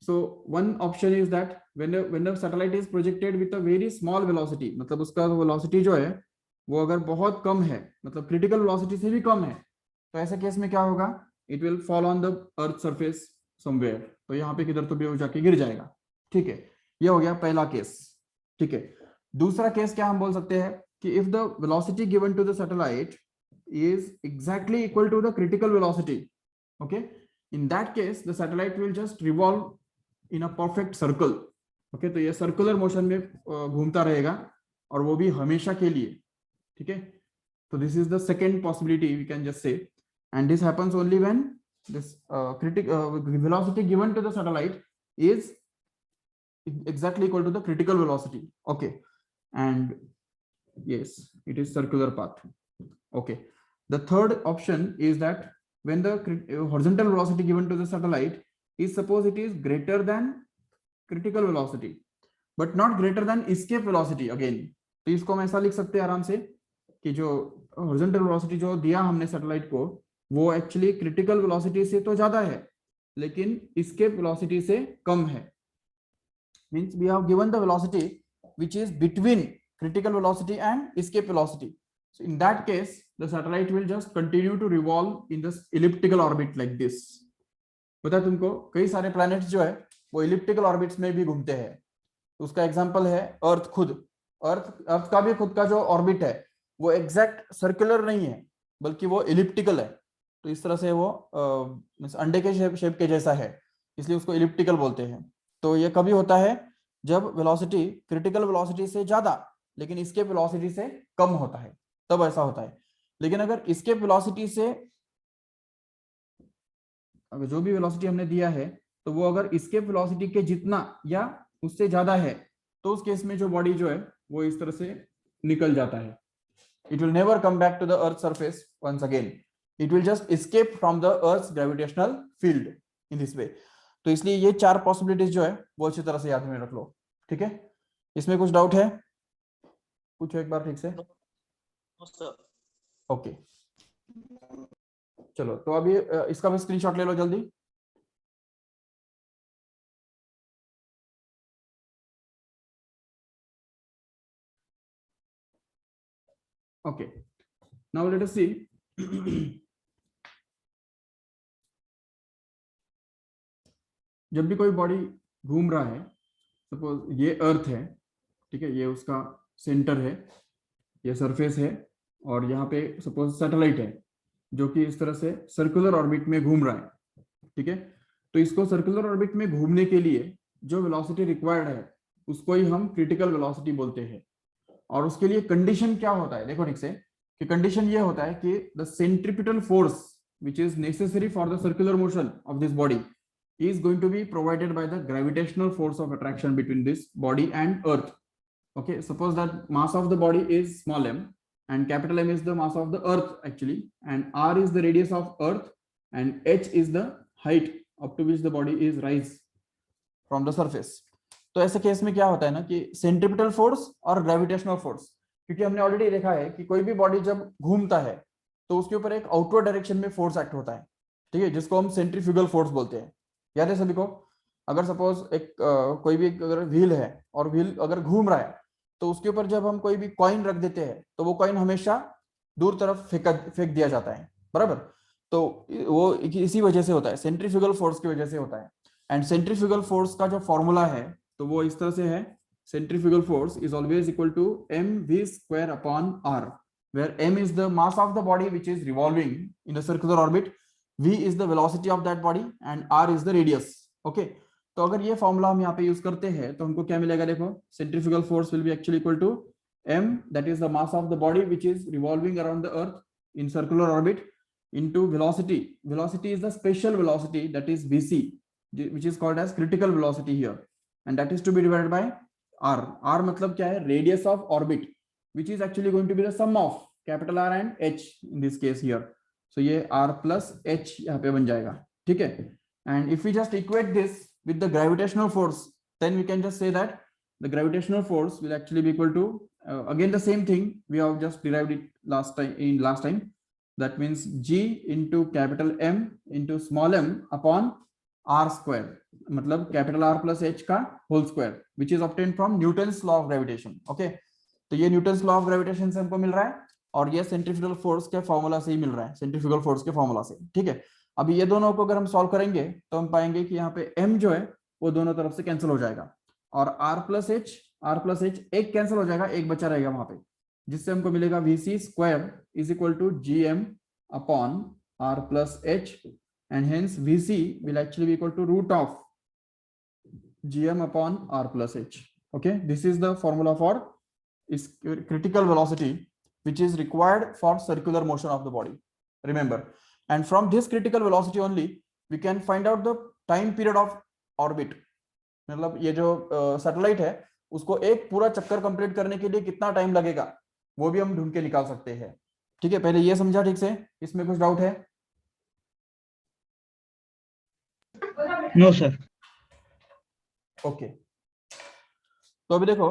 [SPEAKER 1] So one option is that when the satellite is projected with a very small velocity, मतलब उसका velocity जो है वो अगर बहुत कम है, मतलब critical velocity से भी कम है, तो ऐसे केस में क्या होगा, it will fall on the earth surface somewhere, तो यहाँ पे किधर तो भी हो जाके गिर जाएगा, ठीक है। ये हो गया पहला केस, ठीक है। दूसरा केस क्या हम बोल सकते हैं कि if the velocity given to the satellite is exactly equal to the critical velocity, okay, in that case the satellite will just revolve in a perfect circle, okay, तो ये सर्कुलर मोशन में घूमता रहेगा और वो भी हमेशा के लिए, ठीक है। तो this is the second possibility we can just say, and this happens only when this velocity given to the satellite is exactly equal to the critical velocity, okay, and yes, it is circular path, okay. The third option is that when the horizontal velocity given to the satellite is, suppose it is greater than critical velocity but not greater than escape velocity again, तो इसको हम ऐसा लिख सकते हैं आराम से कि जो horizontal velocity जो दिया हमने सैटेलाइट को वो एक्चुअली क्रिटिकल वेलोसिटी से तो ज्यादा है लेकिन escape velocity से कम है। Means we have given the velocity which is between critical velocity and escape velocity. So in that case, the satellite will just continue to revolve in this elliptical orbit like this. पता है तुमको कई सारे प्लैनेट्स जो है वो इलिप्टिकल ऑर्बिट्स में भी घूमते हैं। उसका एग्जांपल है अर्थ खुद। अर्थ का भी खुद का जो ऑर्बिट है वो एग्जैक्ट सर्कुलर नहीं है बल्कि वो इलिप्टिकल है। तो इस तरह से वो अंडे के शेप के जैसा है, इसलिए उसको इलिप्टिकल बोलते हैं। तो ये कभी होता है जब वेलोसिटी क्रिटिकल वेलोसिटी से ज्यादा लेकिन इसके वेलोसिटी से कम होता है, तब ऐसा होता है। लेकिन अगर इसके वेलोसिटी से अगर जो भी वेलोसिटी हमने दिया है तो वो अगर इसके वेलोसिटी के जितना या उससे ज्यादा है तो उस केस में जो बॉडी जो है वो इस तरह से निकल जाता है। It will never come back to the earth surface once again, it will just escape from the earth's gravitational field in this way. तो इसलिए ये चार पॉसिबिलिटीज जो है वो अच्छी तरह से याद में रख लो, ठीक है। इसमें कुछ डाउट है? पूछो एक बार ठीक से। ओके चलो, तो अभी इसका भी स्क्रीनशॉट ले लो जल्दी। ओके, नाउ लेट अस सी। जब भी कोई बॉडी घूम रहा है, सपोज ये अर्थ है, ठीक है, ये उसका सेंटर है, ये सरफेस है, और यहाँ पे सपोज सैटेलाइट है जो कि इस तरह से सर्कुलर ऑर्बिट में घूम रहा है, ठीक है। तो इसको सर्कुलर ऑर्बिट में घूमने के लिए जो वेलोसिटी रिक्वायर्ड है उसको ही हम क्रिटिकल वेलोसिटी बोलते हैं। और उसके लिए कंडीशन क्या होता है, देखो ठीक से, कि कंडीशन ये होता है कि the centripetal force which is necessary for the circular motion of this body is going to be provided by the gravitational force of attraction between this body and earth. Okay, suppose that mass of the body is small m and capital M is the mass of the earth actually, and r is the radius of earth and h is the height up to which the body is rise from the surface. तो ऐसे केस में क्या होता है ना कि सेंट्रीपिटल फोर्स और ग्रेविटेशनल फोर्स, क्योंकि हमने ऑलरेडी देखा है कि कोई भी बॉडी जब घूमता है तो उसके ऊपर एक आउटवर्ड डायरेक्शन में फोर्स एक्ट होता है, ठीक है, जिसको हम सेंट्रीफ्यूगल फोर्स बोलते हैं। याद है सभी को? अगर सपोज एक कोई भी अगर व्हील है और व्हील अगर घूम रहा है तो उसके ऊपर जब हम कोई भी कॉइन रख देते हैं तो वो कॉइन हमेशा दूर तरफ फेंक दिया जाता है, बराबर। तो वो इसी वजह से होता है, सेंट्रीफ्यूगल फोर्स की वजह से होता है। एंड सेंट्रीफ्यूगल फोर्स का जो फॉर्मूला है तो वो इस तरह से है, centrifugal force is always equal to mv² upon r, where m is the mass of the body which is revolving in a circular orbit, v is the velocity of that body and r is the radius. Okay, तो अगर ये फॉर्मूला हम यहाँ पे यूज करते हैं तो हमको क्या मिलेगा, देखो, centrifugal force will be actually equal to m, that is the mass of the body which is revolving around the earth in circular orbit, into velocity. Velocity is the special velocity, that is vc, which is called as critical velocity here, and that is to be divided by r. r मतलब क्या है, radius of orbit, which is actually going to be the sum of capital R and H in this case here. So ये R plus H यहाँ पे बन जाएगा, ठीक है। And if we just equate this with the gravitational force, then we can just say that the gravitational force will actually be equal to again the same thing we have just derived it last time. That means G into capital M into small m upon R square, मतलब capital R plus H का whole square, which is obtained from Newton's law of gravitation. Okay, तो ये न्यूटन्स लॉ ऑफ ग्रेविटेशन से हमको मिल रहा है और ये सेंट्रीफ्यूगल फोर्स के फॉर्मूला से ही मिल रहा है, सेंट्रीफ्यूगल फोर्स के फॉर्मूला से, ठीक है। अभी ये दोनों को अगर हम सॉल्व करेंगे तो हम पाएंगे कि यहाँ पे m जो है वो दोनों तरफ से कैंसिल हो जाएगा और r प्लस h एक कैंसिल हो जाएगा, एक बचा रहेगा वहां पे, जिससे हमको मिलेगा vc² is equal to gm upon r plus h, and hence vc will actually be equal to root of gm upon r plus h. Okay, this is the formula for is critical velocity which is required for circular motion of the body, remember. And from this critical velocity only we can find out the time period of orbit. मतलब ये जो सैटेलाइट है उसको एक पूरा चक्कर कंप्लीट करने के लिए कितना टाइम लगेगा वो भी हम ढूंढ के निकाल सकते हैं, ठीक है। पहले ये समझा ठीक से, इसमें कुछ डाउट है?
[SPEAKER 3] No sir.
[SPEAKER 1] ओके, तो अभी देखो,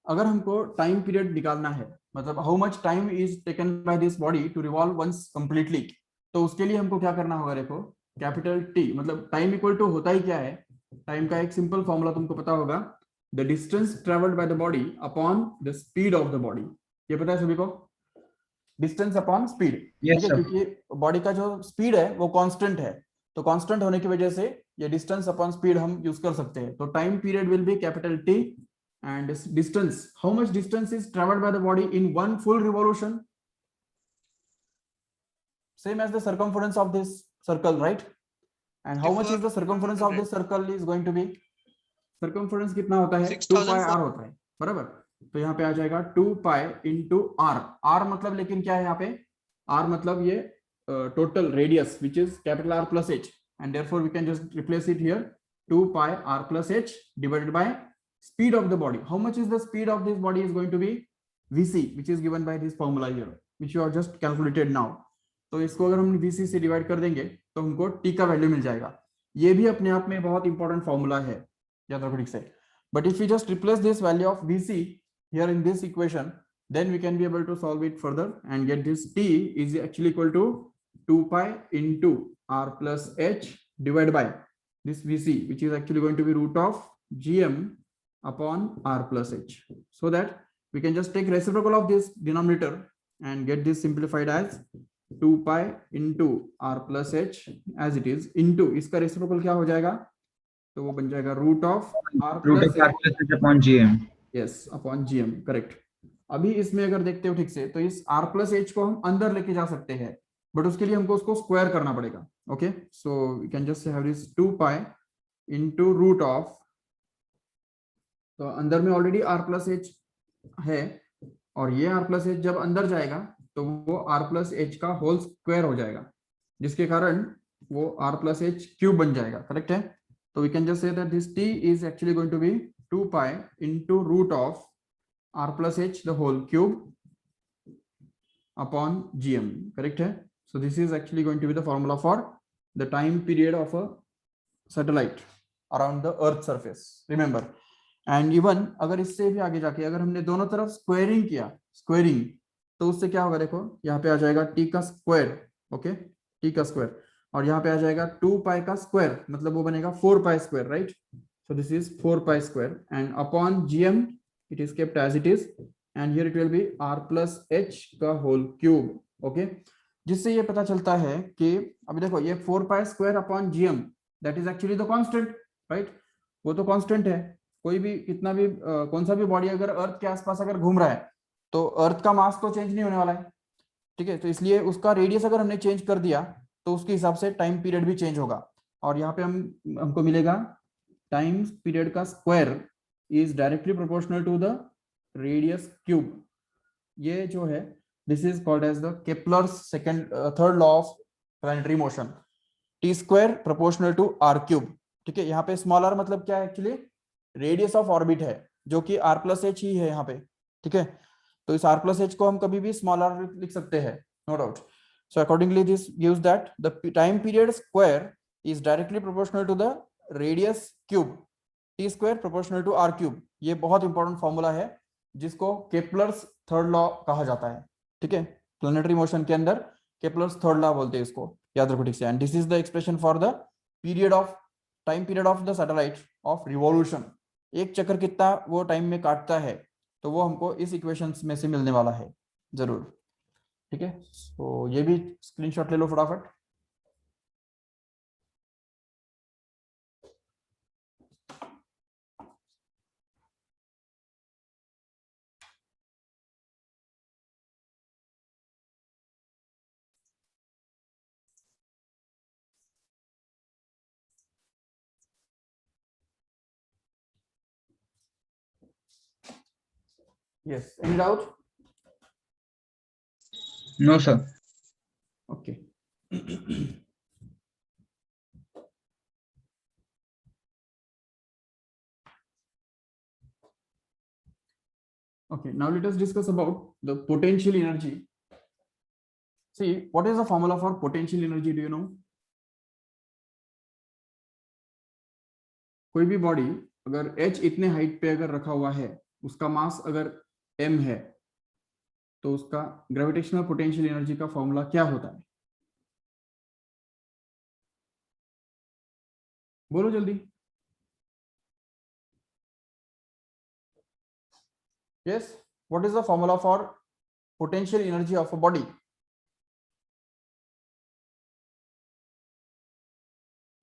[SPEAKER 1] अगर हमको टाइम पीरियड निकालना है, मतलब how much time is taken by this body to revolve once completely, तो उसके लिए हमको क्या करना होगा, देखो, कैपिटल टी, मतलब टाइम इक्वल टू होता ही क्या है, टाइम का एक सिंपल फॉर्मूला तुमको पता होगा, the distance travelled by the body upon the speed of the body. ये पता है सभी को, डिस्टेंस अपॉन स्पीड, ठीक है, क्योंकि बॉडी का जो स्पीड है वो कांस्टेंट है, तो कांस्टेंट होने की वजह से ये डिस्टेंस अपॉन स्पीड हम यूज कर सकते हैं। तो time period will be capital T, and this distance, how much distance is traveled by the body in one full revolution? Same as the circumference of this circle, right? And how much is the circumference of this circle is going to be? Circumference कितना होता है? 2 pi r होता है, बराबर। तो यहाँ पे आ जाएगा 2 pi into r. r मतलब लेकिन क्या है यहाँ पे? r मतलब ये total radius which is capital R plus h, and therefore we can just replace it here, 2 pi r plus h divided by speed of the body. How much is the speed of this body is going to be? vc, which is given by this formula here, which you have just calculated now. तो इसको अगर हम vc से डिवाइड कर देंगे तो हमको t का वैल्यू मिल जाएगा। ये भी अपने आप में बहुत इंपॉर्टेंट फॉर्मूला है, याद रखो ठीक से। But if we just replace this value of vc here in this equation, then we can be able to solve it further and get this t is actually equal to 2 pi into r plus h divided by this vc, which is actually going to be root of gm upon r plus h, so that we can just take reciprocal of this denominator and get this simplified as 2 pi into r plus h as it is into इसका reciprocal क्या हो जाएगा, तो वो बन जाएगा root of r plus h
[SPEAKER 3] upon gm.
[SPEAKER 1] yes, upon gm, correct. अभी इसमें अगर देखते हो ठीक से तो इस r plus h को हम अंदर लेके जा सकते हैं, बट उसके लिए हमको उसको स्क्वायर करना पड़ेगा। Okay, so we can just have this 2 pi into root of तो अंदर में ऑलरेडी r प्लस एच है, और ये r प्लस एच जब अंदर जाएगा तो वो r प्लस एच का होल स्क्वायर हो जाएगा, जिसके कारण वो r प्लस एच क्यूब बन जाएगा, करेक्ट है। तो we can just say that this t is actually going to be 2 pi into root of r plus H the whole cube upon gm, correct है। So this is actually going to be the formula for the time period of a satellite around the earth surface, remember. And even अगर इससे भी आगे जाके अगर हमने दोनों तरफ स्क्वायरिंग किया, स्क्वायरिंग, तो उससे क्या होगा, देखो यहाँ पे आ जाएगा t का स्क्वायर, ओके, t का स्क्वायर, और यहाँ पे आ जाएगा 2 पाई का स्क्वायर, मतलब वो बनेगा 4 pi square, right. So this is 4 pi square and upon gm it is kept as it is, and here it will be r plus h का होल क्यूब, ओके। जिससे ये पता चलता है कि अभी देखो ये 4 pi square upon GM that is actually the constant, right, वो तो कांस्टेंट है। कोई भी कितना भी कौन सा भी बॉडी अगर अर्थ के आसपास अगर घूम रहा है तो अर्थ का मास तो चेंज नहीं होने वाला है, ठीक है। तो इसलिए उसका रेडियस अगर हमने चेंज कर दिया तो उसके हिसाब से टाइम पीरियड भी चेंज होगा, और यहाँ पे हमको मिलेगा टाइम पीरियड का square is directly proportional to the radius cube. ये जो है this is called as the Kepler's third law of planetary motion, t square proportional to r cube, ठीक है। यहाँ पे स्मॉल r मतलब क्या है, एक्चुअली रेडियस ऑफ ऑर्बिट है, जो कि r प्लस एच ही है यहाँ पे, ठीक है। तो इस r प्लस एच को हम कभी भी स्मॉल r लिख सकते हैं, no doubt. So accordingly this gives that the time period square is directly proportional to the radius cube, t square proportional to r cube. ये बहुत इंपॉर्टेंट फॉर्मूला है जिसको केपलर्स थर्ड लॉ कहा जाता है, ठीक है। प्लैनेटरी मोशन के अंदर केपलर्स थर्ड लॉ बोलते हैं इसको, याद रखो ठीक से। And this is the expression for the period of time period of the satellite of revolution. एक चक्कर कितना वो टाइम में काटता है, तो वो हमको इस इक्वेशंस में से मिलने वाला है जरूर, ठीक है। तो ये भी स्क्रीनशॉट ले लो फटाफट। Yes, any doubt?
[SPEAKER 3] No, sir.
[SPEAKER 1] Okay. Okay, now let us discuss about the potential energy. See, what is the formula for potential energy? Do you know? कोई भी बॉडी अगर h इतने हाइट पे अगर रखा हुआ है, उसका मास अगर m है, तो उसका ग्रेविटेशनल पोटेंशियल एनर्जी का फॉर्मूला क्या होता है? बोलो जल्दी। Yes, what is the formula for potential energy of a body?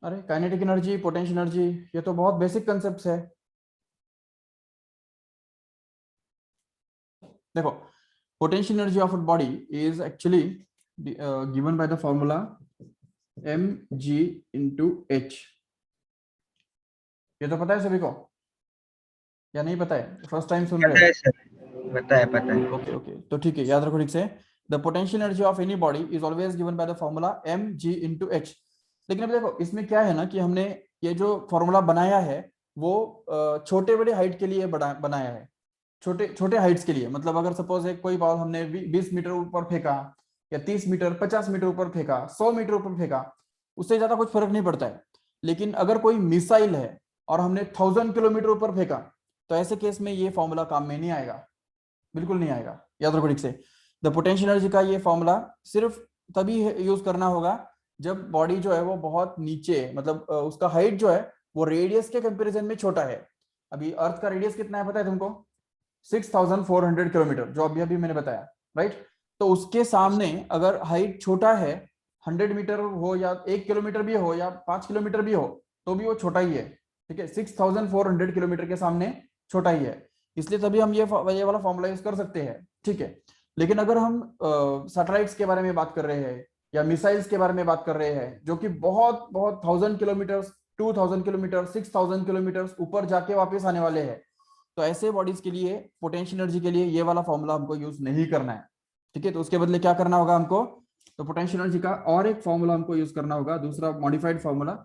[SPEAKER 1] अरे काइनेटिक एनर्जी, पोटेंशियल एनर्जी, ये तो बहुत बेसिक कंसेप्ट्स है। देखो, potential energy of a body is actually given by the formula mg into h। ये तो पता है सभी को या नहीं पता है? फर्स्ट टाइम सुन रहे
[SPEAKER 3] पता
[SPEAKER 1] हैं?
[SPEAKER 3] है सर, पता है।
[SPEAKER 1] ओके ओके, तो ठीक है, याद रखो ठीक से। The potential energy of any body is always given by the formula mg into h। लेकिन अब देखो इसमें क्या है ना कि हमने ये जो फॉर्मूला बनाया है वो छोटे बड़े हाइट के लिए बनाया है, छोटे छोटे हाइट्स के लिए। मतलब अगर सपोज है कोई बॉल हमने 20 मीटर ऊपर फेंका, या 30 मीटर 50 मीटर ऊपर फेंका, 100 मीटर ऊपर फेंका, उससे ज्यादा कुछ फर्क नहीं पड़ता है। लेकिन अगर कोई मिसाइल है और हमने 1000 किलोमीटर ऊपर फेंका, तो ऐसे केस में ये फॉर्मूला काम में नहीं आएगा, बिल्कुल नहीं आएगा, याद रखो ठीक से। द पोटेंशियल एनर्जी का ये फॉर्मूला सिर्फ तभी यूज करना होगा जब बॉडी जो है वो बहुत नीचे, मतलब उसका हाइट जो है वो रेडियस के कंपैरिजन में छोटा है। अभी अर्थ का रेडियस कितना है पता है तुमको? 6400 किलोमीटर, जो अभी अभी मैंने बताया, राइट। तो उसके सामने अगर हाइट छोटा है, 100 मीटर हो या 1 किलोमीटर भी हो या 5 किलोमीटर भी हो, तो भी वो छोटा ही है, ठीक है। 6400 किलोमीटर के सामने छोटा ही है, इसलिए तभी हम ये वाला फॉर्मूला यूज कर सकते हैं, ठीक है। लेकिन अगर हम सैटेलाइट्स के बारे में बात कर रहे हैं या मिसाइल्स के बारे में बात कर रहे हैं, जो कि बहुत बहुत 1000 किलोमीटर, 2000 किलोमीटर, 6000 किलोमीटर ऊपर जाके वापस आने वाले हैं, तो ऐसे बॉडीज के लिए पोटेंशियल एनर्जी के लिए ये वाला फॉर्मूला हमको यूज नहीं करना है, ठीक है। तो उसके बदले क्या करना होगा हमको, तो पोटेंशियल एनर्जी का और एक फॉर्मूला हमको यूज करना होगा, दूसरा मॉडिफाइड फॉर्मूला,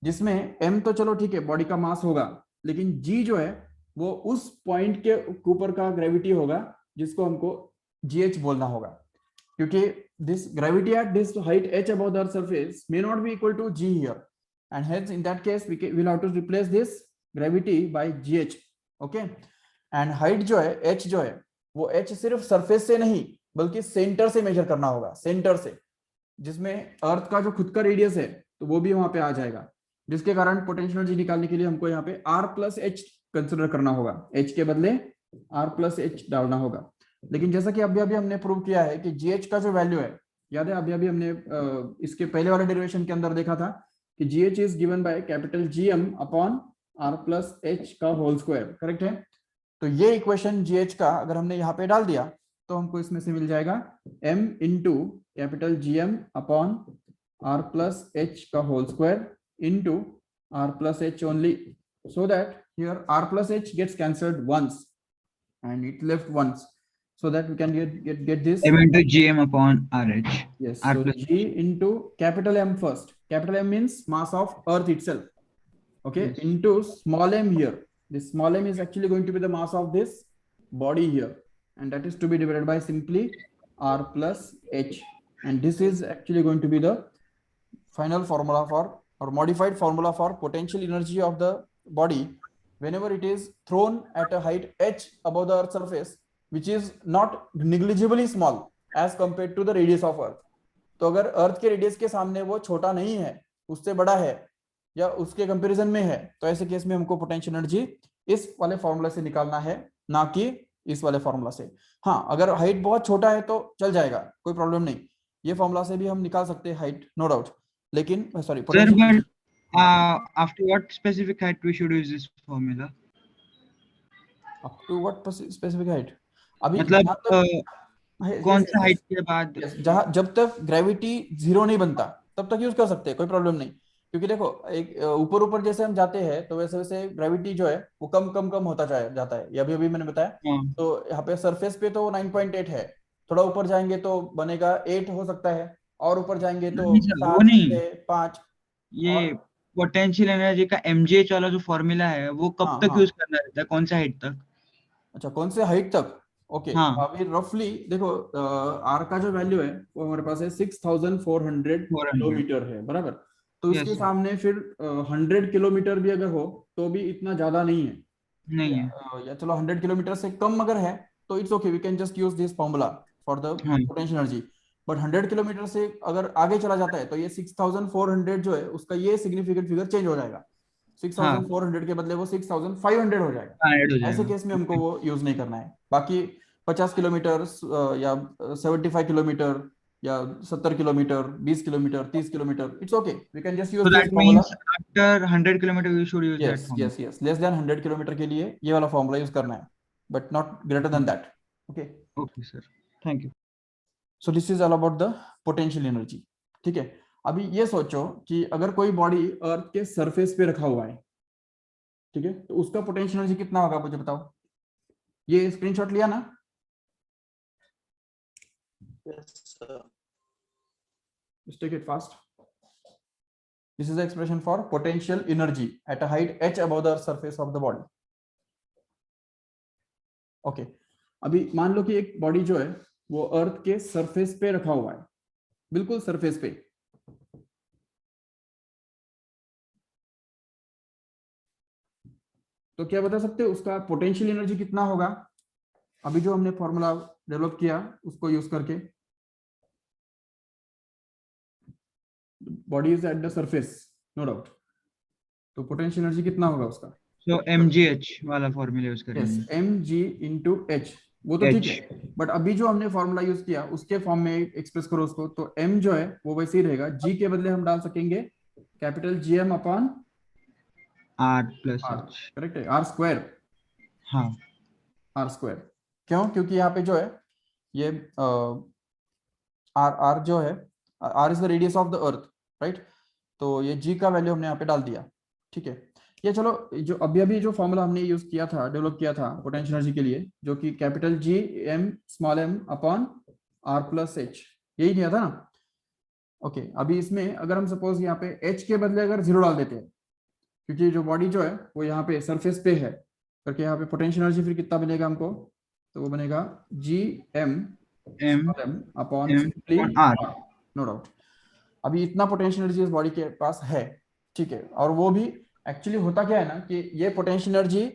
[SPEAKER 1] जिसमें m तो चलो ठीक है बॉडी का मास होगा, लेकिन g जो है वो उस पॉइंट के ऊपर का ग्रेविटी होगा जिसको हमको gh बोलना होगा, क्योंकि this gravity at this height h above the earth surface may not be equal to g here, and hence in that case we'll have to replace this gravity by gh, okay। and height जो है h जो है वो h सिर्फ सरफेस से नहीं बल्कि सेंटर से मेजर करना होगा, सेंटर से, जिसमें अर्थ का जो खुद का रेडियस है तो वो भी वहां पे आ जाएगा, जिसके कारण पोटेंशियल एनर्जी निकालने के लिए हमको यहाँ पे r प्लस एच कंसिडर करना होगा, h के बदले r प्लस एच डालना होगा। लेकिन जैसा कि अभी अभी हमने प्रूव किया है कि gh का जो वैल्यू है, याद है अभी अभी हमने इसके पहले वाले डेरिवेशन के अंदर देखा था कि gh is given by capital Gm upon r plus H का होल स्क्वायर, करेक्ट है। तो ये इक्वेशन gh का अगर हमने यहाँ पे डाल दिया तो हमको इसमें से मिल जाएगा m into capital Gm upon r plus H का whole square into r plus h only, so that here r plus h gets cancelled once and it left once, so that we can get this
[SPEAKER 3] M into GM upon RH.
[SPEAKER 1] yes,
[SPEAKER 3] R
[SPEAKER 1] so
[SPEAKER 3] plus
[SPEAKER 1] g into capital M first, capital M means mass of earth itself, okay,
[SPEAKER 3] Yes.
[SPEAKER 1] into small m here, this small m is actually going to be the mass of this body here, and that is to be divided by simply r plus h, and this is actually going to be the final formula for or modified formula for potential energy of the body whenever it is thrown at a height h above the earth surface, which is not negligibly small as compared to the radius of earth। तो अगर अर्थ के रेडियस के सामने वो छोटा नहीं है, उससे बड़ा है या उसके कंपैरिजन में है, तो ऐसे केस में हमको पोटेंशियल एनर्जी इस वाले फॉर्मूला से निकालना है, ना कि इस वाले फॉर्मूला से। हाँ, अगर हाइट बहुत छोटा है तो चल जाएगा, कोई प्रॉब्लम नहीं, ये फॉर्मूला से भी हम निकाल सकते हैं हाइट, नो डाउट, लेकिन sorry
[SPEAKER 3] Sir,
[SPEAKER 1] potential
[SPEAKER 3] but after what specific height we should use this formula?
[SPEAKER 1] Up to what specific height, अभी
[SPEAKER 3] मतलब
[SPEAKER 1] जहाँ तक
[SPEAKER 3] कौन सा हाइट के बाद?
[SPEAKER 1] जहाँ जब तक ग्रेविटी जीरो नहीं बनता तब तक यूज कर सकते हैं, कोई प्रॉब्लम नहीं, क्योंकि देखो एक ऊपर ऊपर जैसे हम जाते हैं तो वैसे वैसे ग्रेविटी जो है वो कम कम कम होता जाता है, ये अभी अभी मैंने बताया।
[SPEAKER 3] हाँ,
[SPEAKER 1] तो यहाँ पे सरफेस पे तो 9.8 है, थोड़ा ऊपर जाएंगे तो बनेगा 8 हो सकता है, और ऊपर जाएंगे तो
[SPEAKER 3] नहीं सर, वो
[SPEAKER 1] 7
[SPEAKER 3] नहीं,
[SPEAKER 1] 5
[SPEAKER 3] ये
[SPEAKER 1] और
[SPEAKER 3] पोटेंशियल एनर्जी का mgh वाला जो फॉर्मूला है वो कब
[SPEAKER 1] हाँ
[SPEAKER 3] तक
[SPEAKER 1] हाँ,
[SPEAKER 3] यूज करना रहता है, कौन सा हाइट तक?
[SPEAKER 1] अच्छा कौन से हाइट तक, ओके
[SPEAKER 3] हाँ,
[SPEAKER 1] अभी रफली देखो आर का जो वैल्यू है वो हमारे पास है 6400
[SPEAKER 3] 400।
[SPEAKER 1] किलोमीटर है, बराबर। तो
[SPEAKER 3] यस
[SPEAKER 1] इसके
[SPEAKER 3] सर,
[SPEAKER 1] सामने फिर 100 किलोमीटर भी अगर हो तो भी इतना ज्यादा नहीं है,
[SPEAKER 3] नहीं है।
[SPEAKER 1] या चलो 100 किलोमीटर से कम अगर है तो it's okay, we can just use this formula for the
[SPEAKER 3] हाँ,
[SPEAKER 1] पोटेंशियल एनर्जी। बट 100 किलोमीटर से अगर आगे चला जाता है तो ये 6400 जो है उसका ये सिग्निफिकेंट फिगर चेंज हो जाएगा,
[SPEAKER 3] हाँ,
[SPEAKER 1] 6400 के बदले वो 6500 हो जाएगा,
[SPEAKER 3] 500 हो
[SPEAKER 1] ऐसे
[SPEAKER 3] जाएगा।
[SPEAKER 1] केस में हमको वो यूज नहीं करना है। बाकी 50 किलोमीटर या 75 किलोमीटर या 70 kilometre 20 kilometre 30 kilometre it's okay, we can just use
[SPEAKER 3] So
[SPEAKER 1] this
[SPEAKER 3] that
[SPEAKER 1] formula.
[SPEAKER 3] means after 100 kilometer we should use that
[SPEAKER 1] yes
[SPEAKER 3] formula.
[SPEAKER 1] Yes yes, less than 100 kilometre के लिए ये वाला फॉर्मूला यूज करना है, but not greater than that, okay.
[SPEAKER 3] Okay sir, thank you.
[SPEAKER 1] So this is all about the potential energy, ठीक है। अभी ये सोचो कि अगर कोई बॉडी अर्थ के सरफेस पे रखा हुआ है, ठीक है, तो उसका पोटेंशियल एनर्जी कितना होगा मुझे बताओ, ये स्क्रीनशॉट लिया ना?
[SPEAKER 2] Yes, sir.
[SPEAKER 1] Just take it fast. This is the expression for potential energy at a height h above the surface of the body. Okay. अभी मान लो कि एक बॉडी जो है वो अर्थ के सरफेस पे रखा हुआ है, बिल्कुल सरफेस पे, तो क्या बता सकते हो उसका पोटेंशियल एनर्जी कितना होगा? अभी जो हमने फॉर्मूला डेवलप किया उसको यूज करके, body is at the surface no doubt, तो पोटेंशियल एनर्जी कितना होगा उसका?
[SPEAKER 3] So mgh वाला फॉर्मूला यूज
[SPEAKER 1] यस,
[SPEAKER 3] करेंगे।
[SPEAKER 1] mg into h, वो तो ठीक
[SPEAKER 3] H.
[SPEAKER 1] है, बट अभी जो हमने फॉर्मूला यूज किया उसके फॉर्म में एक्सप्रेस करो उसको, तो m जो है वो वैसे ही रहेगा, g के बदले हम डाल सकेंगे capital Gm upon
[SPEAKER 3] r plus
[SPEAKER 1] r,
[SPEAKER 3] h.
[SPEAKER 1] Correct है, r स्क्वायर,
[SPEAKER 3] हाँ,
[SPEAKER 1] r स्क्वायर। क्यों? क्योंकि यहाँ पे जो है ये r जो है, r is the radius of the earth, right, तो ये g का वैल्यू हमने यहाँ पे डाल दिया, ठीक है। ये चलो, जो अभी जो फॉर्मूला हमने यूज किया था, डेवलप किया था पोटेंशियल एनर्जी के लिए, जो कि capital G M small M upon R plus H, यही किया था ना। ओके, अभी इसमें अगर हम सपोज यहाँ पे एच के बदले अगर जीरो डाल देते हैं, क्योंकि जो बॉडी जो है वो यहाँ पे सरफेस पे है करके, यहाँ पे पोटेंशियल एनर्जी फिर कितना बनेगा हमको, तो वो बनेगा G M
[SPEAKER 3] M
[SPEAKER 1] upon
[SPEAKER 3] M
[SPEAKER 1] simply
[SPEAKER 3] on R.
[SPEAKER 1] No doubt. अभी इतना पोटेंशियल एनर्जी इस बॉडी के पास है, ठीक है। और वो भी एक्चुअली होता क्या है ना कि ये पोटेंशियल एनर्जी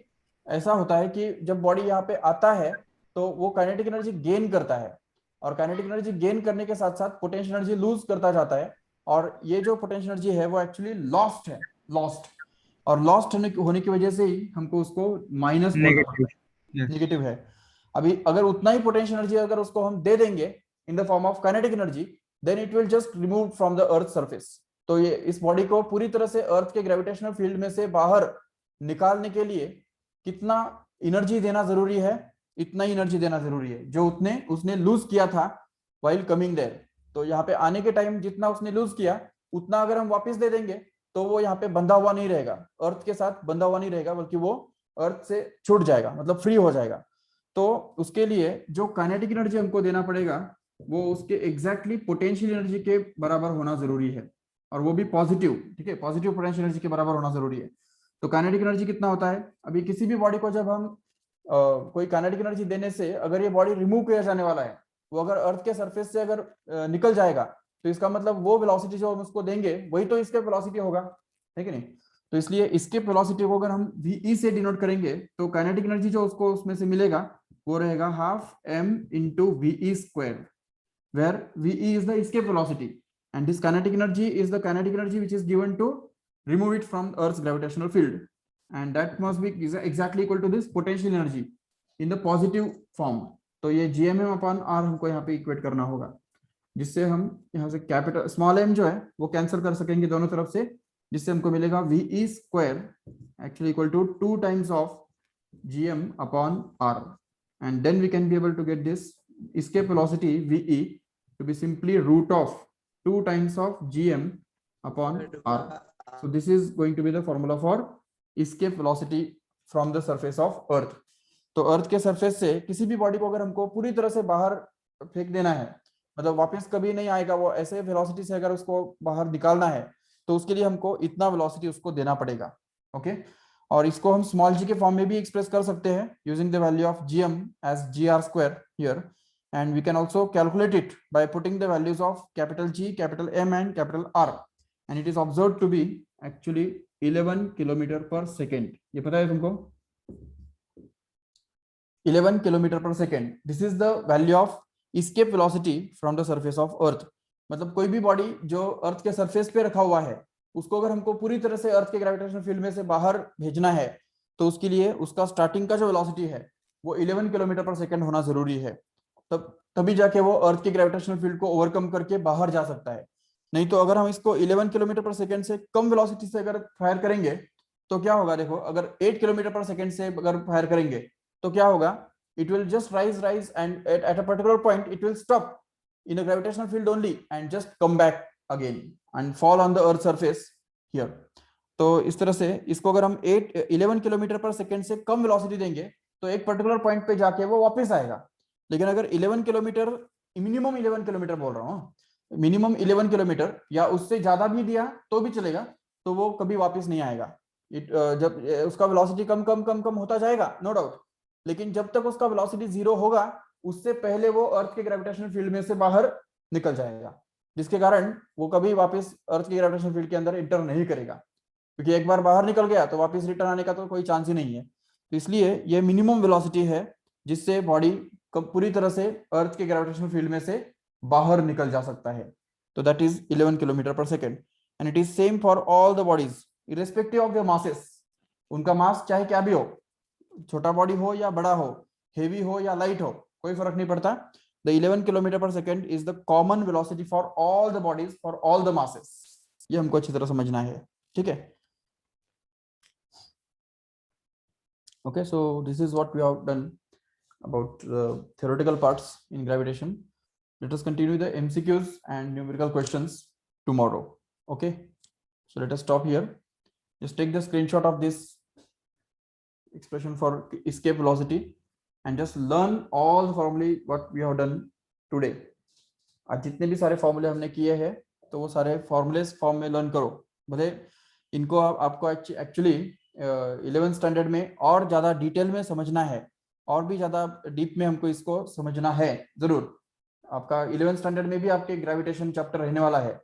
[SPEAKER 1] ऐसा होता है कि जब बॉडी यहाँ पे आता है तो वो काइनेटिक एनर्जी गेन करता है, और काइनेटिक एनर्जी गेन करने के साथ साथ पोटेंशियल एनर्जी लूज करता जाता है, और ये जो पोटेंशियल एनर्जी है वो एक्चुअली लॉस्ट है, लॉस्ट। और लॉस्ट होने की वजह से ही हमको उसको माइनस बोलना पड़ता
[SPEAKER 3] Negative.
[SPEAKER 1] है,
[SPEAKER 3] Yes.
[SPEAKER 1] नेगेटिव है। अभी अगर उतना ही पोटेंशियल एनर्जी अगर उसको हम दे देंगे in the form of kinetic energy, then it will just remove from the earth surface. तो ये इस बॉडी को पूरी तरह से अर्थ के ग्रेविटेशनल फील्ड में से बाहर निकालने के लिए कितना एनर्जी देना जरूरी है, इतना ही एनर्जी देना जरूरी है जो उसने लूज किया था व्हाइल कमिंग देयर। तो यहाँ पे आने के टाइम जितना उसने लूज किया उतना अगर हम वापस दे देंगे तो वो यहाँ पे बंधा हुआ नहीं रहेगा, अर्थ के साथ बंधा हुआ नहीं रहेगा, बल्कि वो अर्थ से छूट जाएगा, मतलब फ्री हो जाएगा। तो उसके लिए जो काइनेटिक एनर्जी हमको देना पड़ेगा वो उसके एग्जैक्टली पोटेंशियल एनर्जी के बराबर होना जरूरी है, और वो भी पॉजिटिव, ठीक है, पॉजिटिव पोटेंशियल एनर्जी के बराबर होना जरूरी है। तो काइनेटिक एनर्जी कितना होता है, अभी किसी भी बॉडी को जब हम कोई काइनेटिक एनर्जी देने से अगर ये बॉडी रिमूव किया जाने वाला है, वो अगर अर्थ के सरफेस से अगर निकल जाएगा, तो इसका मतलब वो वेलोसिटी जो हम उसको देंगे वही तो इसके वेलोसिटी होगा, है कि नहीं। तो इसलिए इसके वेलोसिटी को अगर हम वी से डिनोट करेंगे तो काइनेटिक एनर्जी जो उसको उसमें से मिलेगा वो रहेगा half m into V square, where ve is the escape velocity and this kinetic energy is the kinetic energy which is given to remove it from earth's gravitational field, and that must be exactly equal to this potential energy in the positive form। तो ये gmm अपॉन r हमको यहाँ पे इक्वेट करना होगा, जिससे हम यहाँ से कैपिटल स्मॉल m जो है वो कैंसिल कर सकेंगे दोनों तरफ से, जिससे हमको मिलेगा V square actually equal to 2 times of gm upon r, and then we can be able to get this escape velocity ve to be simply root of 2 times of gm upon r. So this is going to be the formula for escape velocity from the surface of earth। तो अर्थ के सरफेस से किसी भी बॉडी को अगर हमको पूरी तरह से बाहर फेंक देना है, मतलब वापस कभी नहीं आएगा वो, ऐसे वेलोसिटी से अगर उसको बाहर निकालना है तो उसके लिए हमको इतना वेलोसिटी उसको देना पड़ेगा। ओके, और इसको हम स्मॉल जी के फॉर्म में भी एक्सप्रेस कर सकते हैं using the value of gm as gr square here, and we can also calculate it by putting the values of capital G, capital M and capital R, and it is observed to be actually 11 kilometre पर सेकेंड। ये पता है तुमको, 11 किलोमीटर पर second, this is the value of escape velocity from the surface of earth। मतलब कोई भी बॉडी जो अर्थ के सरफेस पे रखा हुआ है उसको अगर हमको पूरी तरह से अर्थ के ग्रेविटेशनल फील्ड में से बाहर भेजना है तो उसके लिए उसका स्टार्टिंग का जो वेलोसिटी है वो 11 किलोमीटर पर सेकेंड होना जरूरी है, तभी जाके वो अर्थ के ग्रेविटेशनल फील्ड को ओवरकम करके बाहर जा सकता है। नहीं तो अगर हम इसको 11 किलोमीटर पर सेकेंड से कम वेलोसिटी से अगर फायर करेंगे तो क्या होगा, देखो अगर 8 किलोमीटर पर सेकेंड से अगर फायर करेंगे तो क्या होगा, it will just rise and at a particular point it will stop in a gravitational field only and just come back again and fall on the earth surface here। तो इस तरह से इसको अगर हम 11 किलोमीटर पर सेकेंड से कम वेलोसिटी देंगे तो एक पर्टिकुलर पॉइंट पे जाके वो वापस आएगा। लेकिन अगर 11 किलोमीटर, मिनिमम 11 किलोमीटर बोल रहा हूँ, मिनिमम 11 किलोमीटर या उससे ज्यादा भी दिया तो भी चलेगा, तो वो कभी वापस नहीं आएगा। जब उसका वेलोसिटी कम कम कम कम होता जाएगा नो डाउट, लेकिन जब तक उसका वेलोसिटी जीरो होगा उससे पहले वो अर्थ के ग्रेविटेशनल फील्ड में से बाहर निकल जाएगा, जिसके कारण वो कभी वापस अर्थ के ग्रेविटेशनल फील्ड के अंदर इंटर नहीं करेगा, क्योंकि एक बार बाहर निकल गया तो वापस रिटर्न आने का तो कोई चांस ही नहीं है। तो इसलिए ये मिनिमम वेलोसिटी है जिससे बॉडी पूरी तरह से अर्थ के ग्रेविटेशनल फील्ड में से बाहर निकल जा सकता है। तो दैट इज 11 किलोमीटर पर second, and it is same for all the bodies irrespective of the masses. उनका मास चाहे क्या भी हो, छोटा बॉडी हो या बड़ा हो, हेवी हो या लाइट हो, कोई फर्क नहीं पड़ता। द 11 किलोमीटर पर second is the common velocity for all the bodies for all the masses. ये हमको अच्छी तरह समझना है, ठीक है। Okay, so this is what we have done about the theoretical parts in gravitation. Let us continue the MCQs and numerical questions tomorrow. Okay, so let us stop here. just take the screenshot of this expression for escape velocity and just learn all the formulae what we have done today. आज जितने भी सारे फॉर्मूले हमने किए हैं तो वो सारे फॉर्मूलेस फॉर्म में लर्न करो। भले इनको आपको एक्चुअली 11th स्टैंडर्ड में और ज्यादा डिटेल में समझना है, और भी ज्यादा डीप में हमको इसको समझना है जरूर। आपका 11th स्टैंडर्ड में भी आपके ग्रेविटेशन चैप्टर रहने वाला है,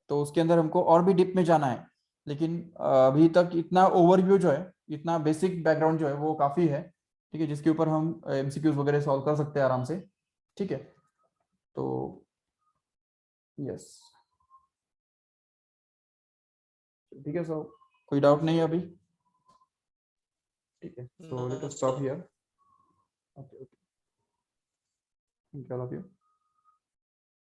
[SPEAKER 1] तो उसके अंदर हमको और भी डीप में जाना है। लेकिन अभी तक इतना ओवरव्यू जो है, इतना बेसिक बैकग्राउंड जो है वो काफी है, ठीक है, जिसके ऊपर हम एमसीक्यूज वगैरह सॉल्व कर सकते हैं आराम से, ठीक है। तो यस, ठीक है, सो कोई डाउट नहीं है अभी, ठीक है। सो let us stop here. Okay, thank you all of you.